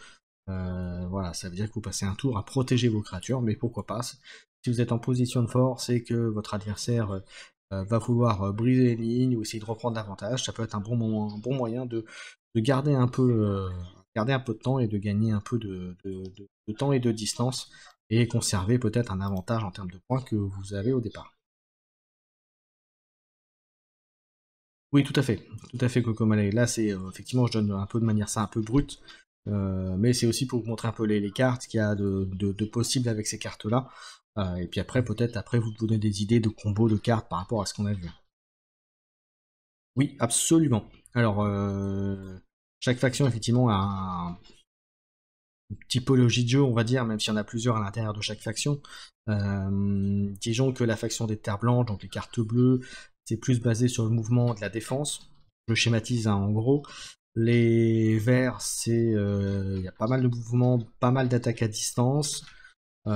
voilà, ça veut dire que vous passez un tour à protéger vos créatures, mais pourquoi pas. Si vous êtes en position de force et que votre adversaire va vouloir briser les lignes ou essayer de reprendre l'avantage, ça peut être un bon moyen de garder un peu, de temps et de gagner un peu de temps et de distance, et conserver peut-être un avantage en termes de points que vous avez au départ. Oui, tout à fait, Cocomalé. Là, c'est effectivement, je donne un peu de manière ça un peu brute, mais c'est aussi pour vous montrer un peu les cartes qu'il y a de possibles avec ces cartes-là. Et puis après, peut-être après vous donner des idées de combos de cartes par rapport à ce qu'on a vu. Oui, absolument. Alors, chaque faction effectivement a une typologie de jeu, on va dire, même s'il y en a plusieurs à l'intérieur de chaque faction. Disons que la faction des terres blanches, donc les cartes bleues, c'est plus basé sur le mouvement de la défense. Je schématise hein, en gros. Les verts, il y a pas mal de mouvements, pas mal d'attaques à distance, et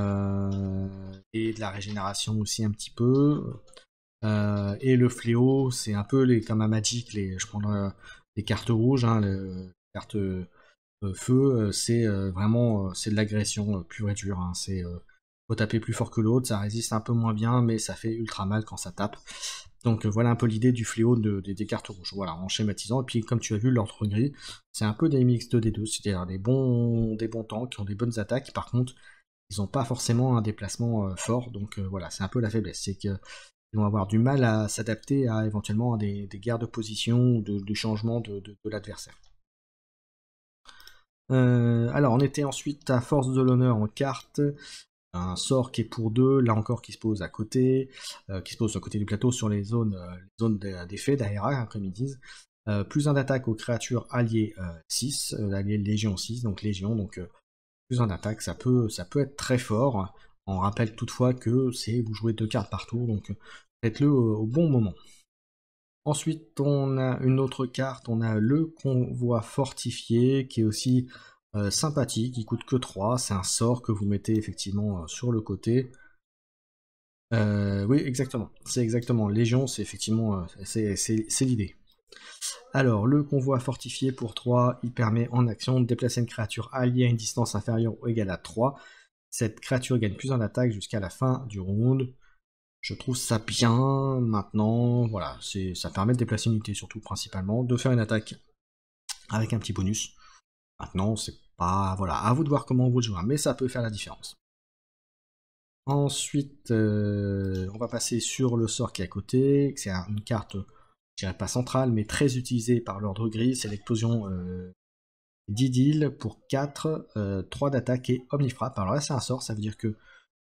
de la régénération aussi un petit peu. Et le fléau, c'est un peu comme un Magic, je prends les cartes rouges, hein, les cartes feu, c'est vraiment c'est de l'agression pure et dure. Hein, faut taper plus fort que l'autre, ça résiste un peu moins bien, mais ça fait ultra mal quand ça tape. Donc voilà un peu l'idée du fléau des cartes rouges, voilà, en schématisant. Et puis comme tu as vu, l'ordre gris, c'est un peu des mix des deux, c'est-à-dire des bons tanks qui ont des bonnes attaques, par contre, ils n'ont pas forcément un déplacement fort, donc voilà, c'est un peu la faiblesse, c'est qu'ils vont avoir du mal à s'adapter à éventuellement des guerres de position ou de changement de l'adversaire. Alors on était ensuite à force de l'honneur en carte, un sort qui est pour 2, là encore qui se pose à côté, qui se pose à côté du plateau sur les zones d'effet d'ARA, hein, comme ils disent. Plus un d'attaque aux créatures alliées 6, alliées Légion 6, donc Légion, donc plus un d'attaque, ça peut être très fort. On rappelle toutefois que vous jouez 2 cartes par tour, donc faites-le au bon moment. Ensuite, on a une autre carte, on a le convoi fortifié, qui est aussi sympathique, il coûte que 3, c'est un sort que vous mettez effectivement sur le côté. Oui, exactement, c'est exactement, Légion, c'est effectivement, c'est l'idée. Alors, le convoi fortifié pour 3, il permet en action de déplacer une créature alliée à une distance inférieure ou égale à 3. Cette créature gagne plus en attaque jusqu'à la fin du round. Je trouve ça bien. Maintenant, voilà, ça permet de déplacer une unité, surtout principalement, de faire une attaque avec un petit bonus. Maintenant, c'est pas, voilà, à vous de voir comment vous le jouez, mais ça peut faire la différence. Ensuite, on va passer sur le sort qui est à côté. C'est une carte, je dirais pas centrale, mais très utilisée par l'ordre gris. C'est l'explosion d'Idil pour 4, 3 d'attaque et Omnifrappe. Alors là, c'est un sort, ça veut dire que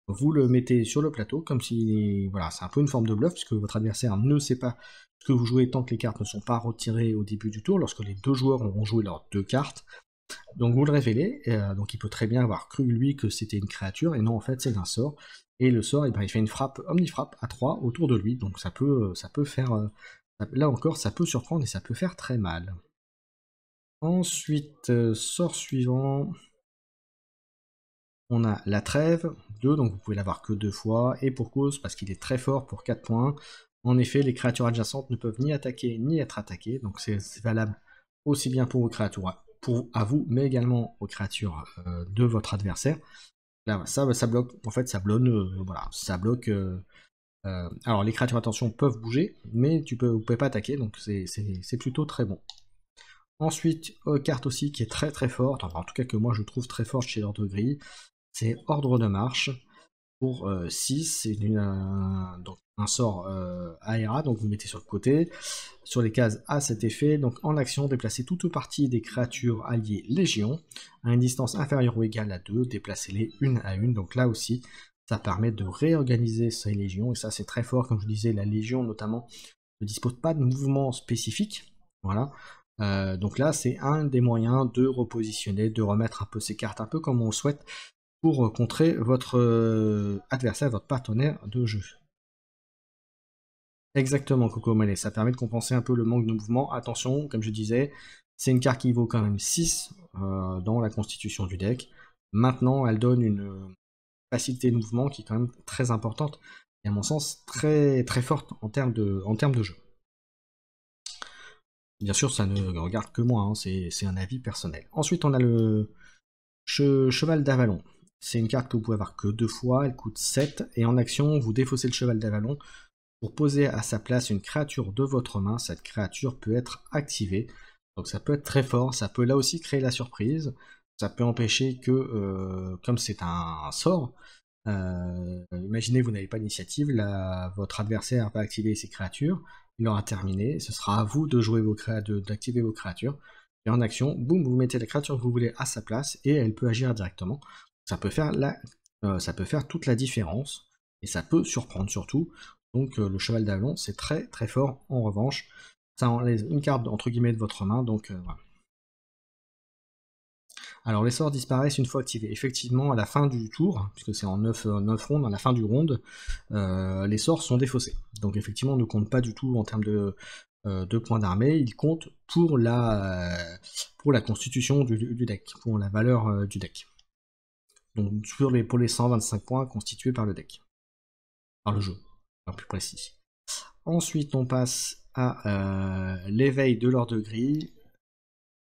vous le mettez sur le plateau, comme si, voilà, c'est un peu une forme de bluff, puisque votre adversaire ne sait pas ce que vous jouez tant que les cartes ne sont pas retirées au début du tour, lorsque les deux joueurs auront joué leurs 2 cartes. Donc vous le révélez, donc il peut très bien avoir cru lui que c'était une créature, et non en fait c'est un sort. Et le sort, il fait une frappe, omnifrappe à 3 autour de lui, donc ça peut faire, là encore ça peut surprendre et ça peut faire très mal. Ensuite, sort suivant, on a la trêve, 2, donc vous pouvez l'avoir que 2 fois, et pour cause, parce qu'il est très fort pour 4 points. En effet, les créatures adjacentes ne peuvent ni attaquer ni être attaquées, donc c'est valable aussi bien pour vos créatures, à vous, mais également aux créatures de votre adversaire. Là, ça bloque, en fait, ça bloque, voilà, ça bloque. Alors, les créatures, attention, peuvent bouger, mais vous pouvez pas attaquer, donc c'est plutôt très bon. Ensuite, carte aussi qui est très très forte, enfin, en tout cas que moi je trouve très forte chez l'ordre gris, c'est Ordre de marche pour 6, c'est donc un sort ARA, donc vous le mettez sur le côté, sur les cases à cet effet, donc en action, déplacez toute partie des créatures alliées Légion, à une distance inférieure ou égale à 2, déplacez-les une à une, donc là aussi, ça permet de réorganiser ces légions, et ça c'est très fort, comme je disais, la Légion notamment ne dispose pas de mouvement spécifique, voilà, donc là c'est un des moyens de repositionner, de remettre un peu ces cartes un peu comme on le souhaite, pour contrer votre adversaire, votre partenaire de jeu. Exactement, Coco Malais, ça permet de compenser un peu le manque de mouvement. Attention, comme je disais, c'est une carte qui vaut quand même 6 dans la constitution du deck. Maintenant, elle donne une facilité de mouvement qui est quand même très importante, et à mon sens très, très forte en termes de jeu. Bien sûr, ça ne regarde que moi, hein, c'est un avis personnel. Ensuite, on a le Cheval d'Avalon. C'est une carte que vous pouvez avoir que 2 fois, elle coûte 7, et en action, vous défaussez le Cheval d'Avalon pour poser à sa place une créature de votre main. Cette créature peut être activée, donc ça peut être très fort, ça peut là aussi créer la surprise, ça peut empêcher que, comme c'est un sort, imaginez vous n'avez pas d'initiative, votre adversaire va activer ses créatures, il aura terminé, ce sera à vous de jouer d'activer vos créatures, et en action, boum, vous mettez la créature que vous voulez à sa place, et elle peut agir directement. Ça peut faire toute la différence, et ça peut surprendre surtout. Donc le cheval d'Avalon, c'est très très fort en revanche. Ça enlève une carte entre guillemets de votre main, donc voilà. Alors les sorts disparaissent une fois activés. Effectivement, à la fin du tour, puisque c'est en 9 rondes, à la fin du round, les sorts sont défaussés. Donc effectivement, on ne compte pas du tout en termes de points d'armée, ils comptent pour la constitution du deck, pour la valeur du deck. Donc pour les 125 points constitués par le deck. Par le jeu, pas plus précis. Ensuite, on passe à l'éveil de l'ordre gris,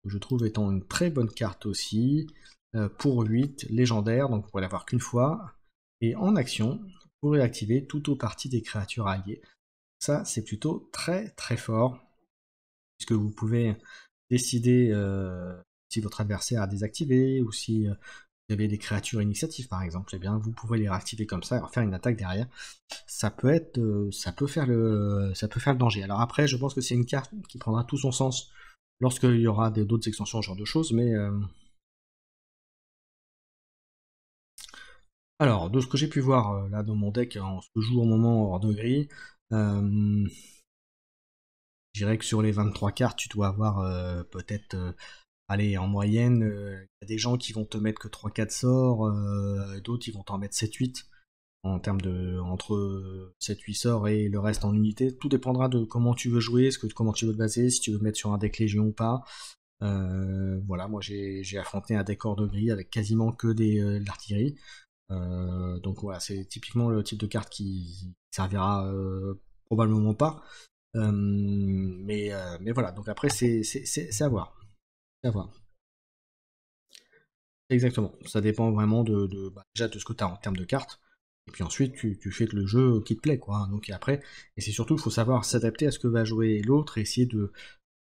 que je trouve étant une très bonne carte aussi, pour 8, légendaire, donc vous pourrez l'avoir qu'une fois, et en action, vous pourrez activer tout ou partie des créatures alliées. Ça, c'est plutôt très très fort, puisque vous pouvez décider si votre adversaire a désactivé, ou si vous avez des créatures initiatives par exemple, eh bien vous pouvez les réactiver comme ça et faire une attaque derrière. Ça peut faire le danger. Alors après, je pense que c'est une carte qui prendra tout son sens lorsqu'il y aura d'autres extensions, ce genre de choses, mais alors, de ce que j'ai pu voir là dans mon deck en ce jour au moment hors de gris, je dirais que sur les 23 cartes, tu dois avoir peut-être, allez, en moyenne, il y a des gens qui vont te mettre que 3-4 sorts, d'autres ils vont t'en mettre 7-8, en termes entre 7-8 sorts et le reste en unité. Tout dépendra de comment tu veux jouer, comment tu veux te baser, si tu veux te mettre sur un deck Légion ou pas. Voilà, moi j'ai affronté un deck hors de gris avec quasiment que de l'artillerie. Donc voilà, c'est typiquement le type de carte qui servira probablement pas. Mais voilà, donc après c'est à voir. C'est à voir. Exactement, ça dépend vraiment déjà de ce que tu as en termes de cartes. Et puis ensuite, tu fais le jeu qui te plaît, quoi. Donc après, et c'est surtout, il faut savoir s'adapter à ce que va jouer l'autre et essayer de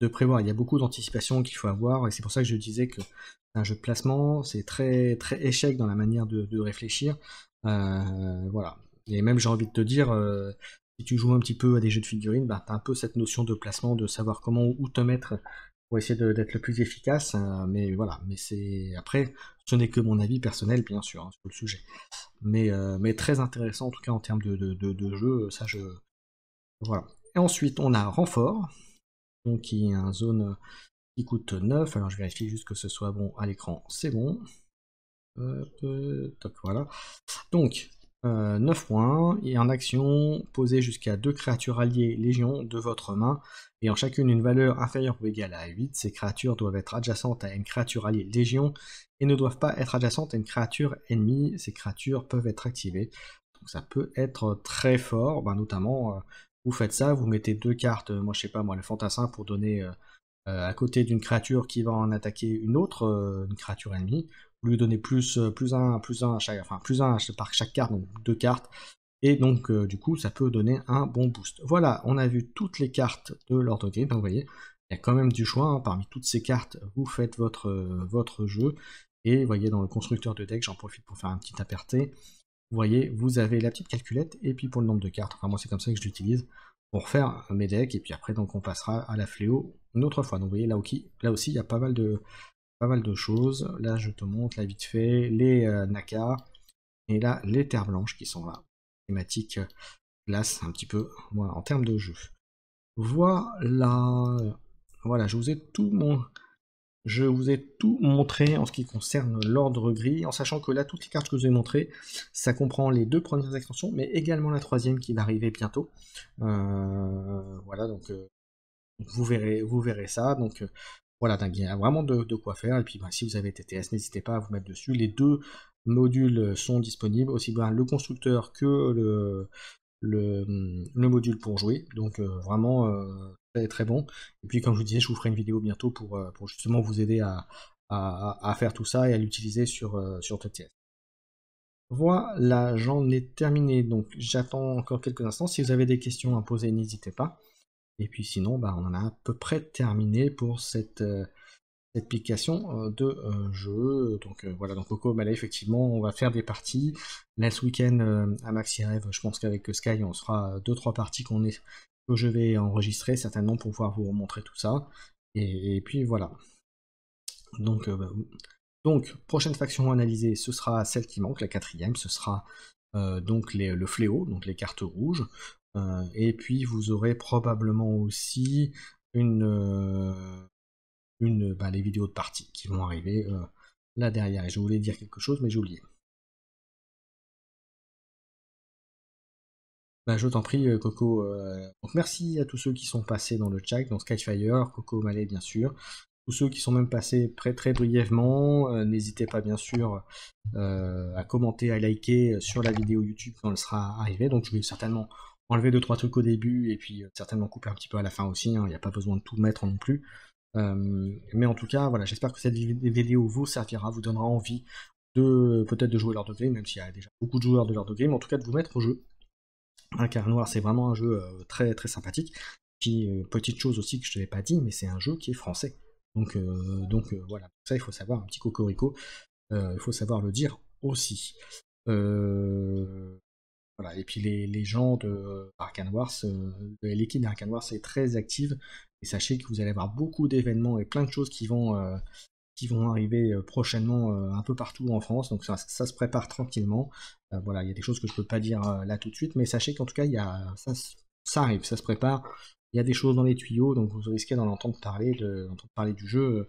prévoir. Il y a beaucoup d'anticipation qu'il faut avoir, et c'est pour ça que je disais que c'est un jeu de placement, c'est très, très échec dans la manière de réfléchir. Voilà. Et même j'ai envie de te dire, si tu joues un petit peu à des jeux de figurines, bah, tu as un peu cette notion de placement, de savoir comment où te mettre pour essayer d'être le plus efficace. Mais voilà, mais c'est après, ce n'est que mon avis personnel, bien sûr, hein, sur le sujet. Mais très intéressant en tout cas en termes de jeu, ça je. Voilà. Et ensuite, on a Renfort, donc qui est un zone qui coûte 9. Alors je vérifie juste que ce soit bon à l'écran, c'est bon. Toc, voilà. Donc, 9 points, et en action, posez jusqu'à 2 créatures alliées légion de votre main, et en chacune une valeur inférieure ou égale à 8. Ces créatures doivent être adjacentes à une créature alliée légion, et ne doivent pas être adjacentes à une créature ennemie. Ces créatures peuvent être activées. Donc ça peut être très fort, bah, notamment, vous faites ça, vous mettez 2 cartes, moi je sais pas moi, le fantassin pour donner à côté d'une créature qui va en attaquer une autre, une créature ennemie. Vous lui donnez plus, plus un à chaque, enfin plus un par chaque carte, donc 2 cartes. Et donc du coup ça peut donner un bon boost. Voilà, on a vu toutes les cartes de Lord of the Game, donc vous voyez, il y a quand même du choix, hein. Parmi toutes ces cartes, vous faites votre jeu. Et vous voyez dans le constructeur de deck, j'en profite pour faire un petit aparté. Vous voyez, vous avez la petite calculette, et puis pour le nombre de cartes, enfin moi c'est comme ça que je l'utilise, pour faire mes decks, et puis après donc on passera à la fléau une autre fois. Donc vous voyez, là aussi il y a pas mal de choses. Là je te montre là vite fait les Naka, et là les terres blanches qui sont là. Thématique glace un petit peu, voilà, en termes de jeu. Voilà, voilà, je vous ai tout montré en ce qui concerne l'ordre gris, en sachant que là, toutes les cartes que je vous ai montrées, ça comprend les 2 premières extensions, mais également la 3e qui va arriver bientôt. Voilà, donc vous verrez ça. Donc voilà, il y a vraiment de quoi faire. Et puis bah, si vous avez TTS, n'hésitez pas à vous mettre dessus. Les 2 modules sont disponibles, aussi bien le constructeur que le module pour jouer. Donc vraiment très très bon. Et puis comme je vous disais, je vous ferai une vidéo bientôt pour justement vous aider à faire tout ça et à l'utiliser sur TTS. Voilà, j'en ai terminé, donc j'attends encore quelques instants. Si vous avez des questions à poser, n'hésitez pas. Et puis sinon, bah, on en a à peu près terminé pour cette application de jeu. Donc voilà, donc Coco Malais, effectivement, on va faire des parties. Là, ce week-end à Maxi Rêve, je pense qu'avec Sky, on sera 2-3 parties que je vais enregistrer certainement pour pouvoir vous montrer tout ça. Et puis voilà. Donc, prochaine faction analysée, ce sera celle qui manque, la 4e, ce sera donc le fléau, donc les cartes rouges. Et puis vous aurez probablement aussi les vidéos de partie qui vont arriver là derrière. Et je voulais dire quelque chose, mais j'ai oublié. Bah, je t'en prie, Coco. Donc merci à tous ceux qui sont passés dans le chat, dans Skyfire, Coco Malais bien sûr. Tous ceux qui sont même passés très très brièvement, n'hésitez pas bien sûr à commenter, à liker sur la vidéo YouTube quand elle sera arrivée. Donc je vais certainement enlever 2-3 trucs au début et puis certainement couper un petit peu à la fin aussi, hein. Il n'y a pas besoin de tout mettre non plus. Mais en tout cas, voilà, j'espère que cette vidéo vous servira, vous donnera envie de peut-être de jouer Lord of the Game, même s'il y a déjà beaucoup de joueurs de Lord of the Game, en tout cas de vous mettre au jeu. Un Carré Noir, c'est vraiment un jeu très très sympathique. Puis petite chose aussi que je ne t'avais pas dit, mais c'est un jeu qui est français. Donc voilà, ça il faut savoir, un petit cocorico, il faut savoir le dire aussi. Voilà, et puis les gens de Arcane Wars, l'équipe d'Arcane Wars est très active, et sachez que vous allez avoir beaucoup d'événements et plein de choses qui vont arriver prochainement un peu partout en France, donc ça se prépare tranquillement. Voilà, il y a des choses que je peux pas dire là tout de suite, mais sachez qu'en tout cas, ça arrive, ça se prépare. Il y a des choses dans les tuyaux, donc vous risquez d'en entendre parler du jeu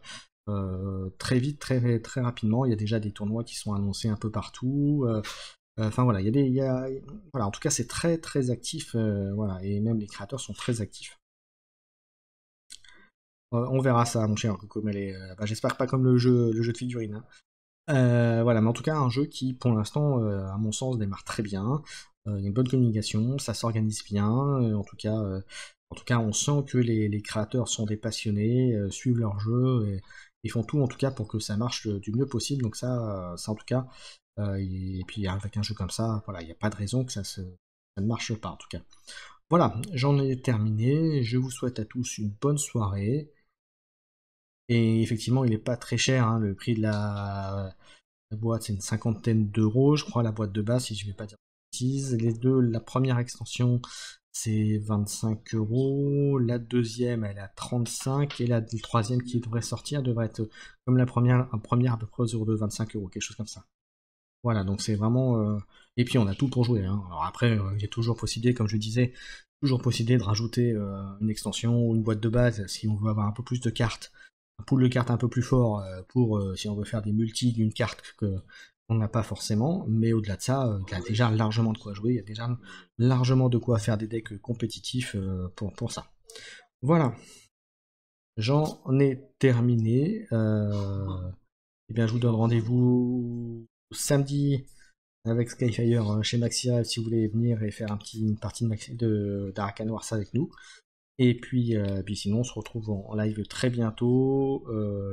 très vite, très, très rapidement. Il y a déjà des tournois qui sont annoncés un peu partout. Enfin voilà, voilà, en tout cas c'est très très actif, voilà, et même les créateurs sont très actifs. On verra ça, mon cher Coco, mais bah, j'espère pas comme le jeu de figurines, hein. Voilà, mais en tout cas un jeu qui pour l'instant, à mon sens, démarre très bien. Il y a une bonne communication, ça s'organise bien, en tout cas on sent que les créateurs sont des passionnés, suivent leur jeu et font tout en tout cas pour que ça marche du mieux possible. Donc ça en tout cas. Et puis avec un jeu comme ça, voilà, il n'y a pas de raison que ça ne marche pas en tout cas. Voilà, j'en ai terminé. Je vous souhaite à tous une bonne soirée. Et effectivement, il n'est pas très cher, hein, le prix La boîte, c'est une cinquantaine d'euros, je crois, la boîte de base, si je ne vais pas dire de bêtises. Les deux, la première extension, c'est 25 euros. La deuxième, elle est à 35. Et la troisième qui devrait sortir devrait être comme la première à peu près aux euros de 25 euros, quelque chose comme ça. Voilà, donc c'est vraiment. Et puis on a tout pour jouer, hein. Alors après, il est toujours possible, comme je disais, toujours possible de rajouter une extension ou une boîte de base si on veut avoir un peu plus de cartes, un pool de cartes un peu plus fort pour si on veut faire des multis d'une carte que on n'a pas forcément. Mais au-delà de ça, il y a déjà largement de quoi jouer, il y a déjà largement de quoi faire des decks compétitifs pour ça. Voilà, j'en ai terminé. Eh bien, je vous donne rendez-vous samedi avec Skyfire chez Maxi si vous voulez venir et faire une partie d'Arakan Wars avec nous. Et puis sinon, on se retrouve en live très bientôt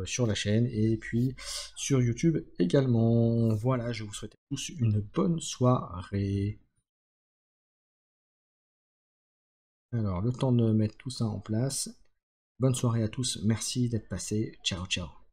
sur la chaîne et puis sur YouTube également. Voilà, je vous souhaite à tous une bonne soirée. Alors, le temps de mettre tout ça en place. Bonne soirée à tous, merci d'être passés. Ciao, ciao.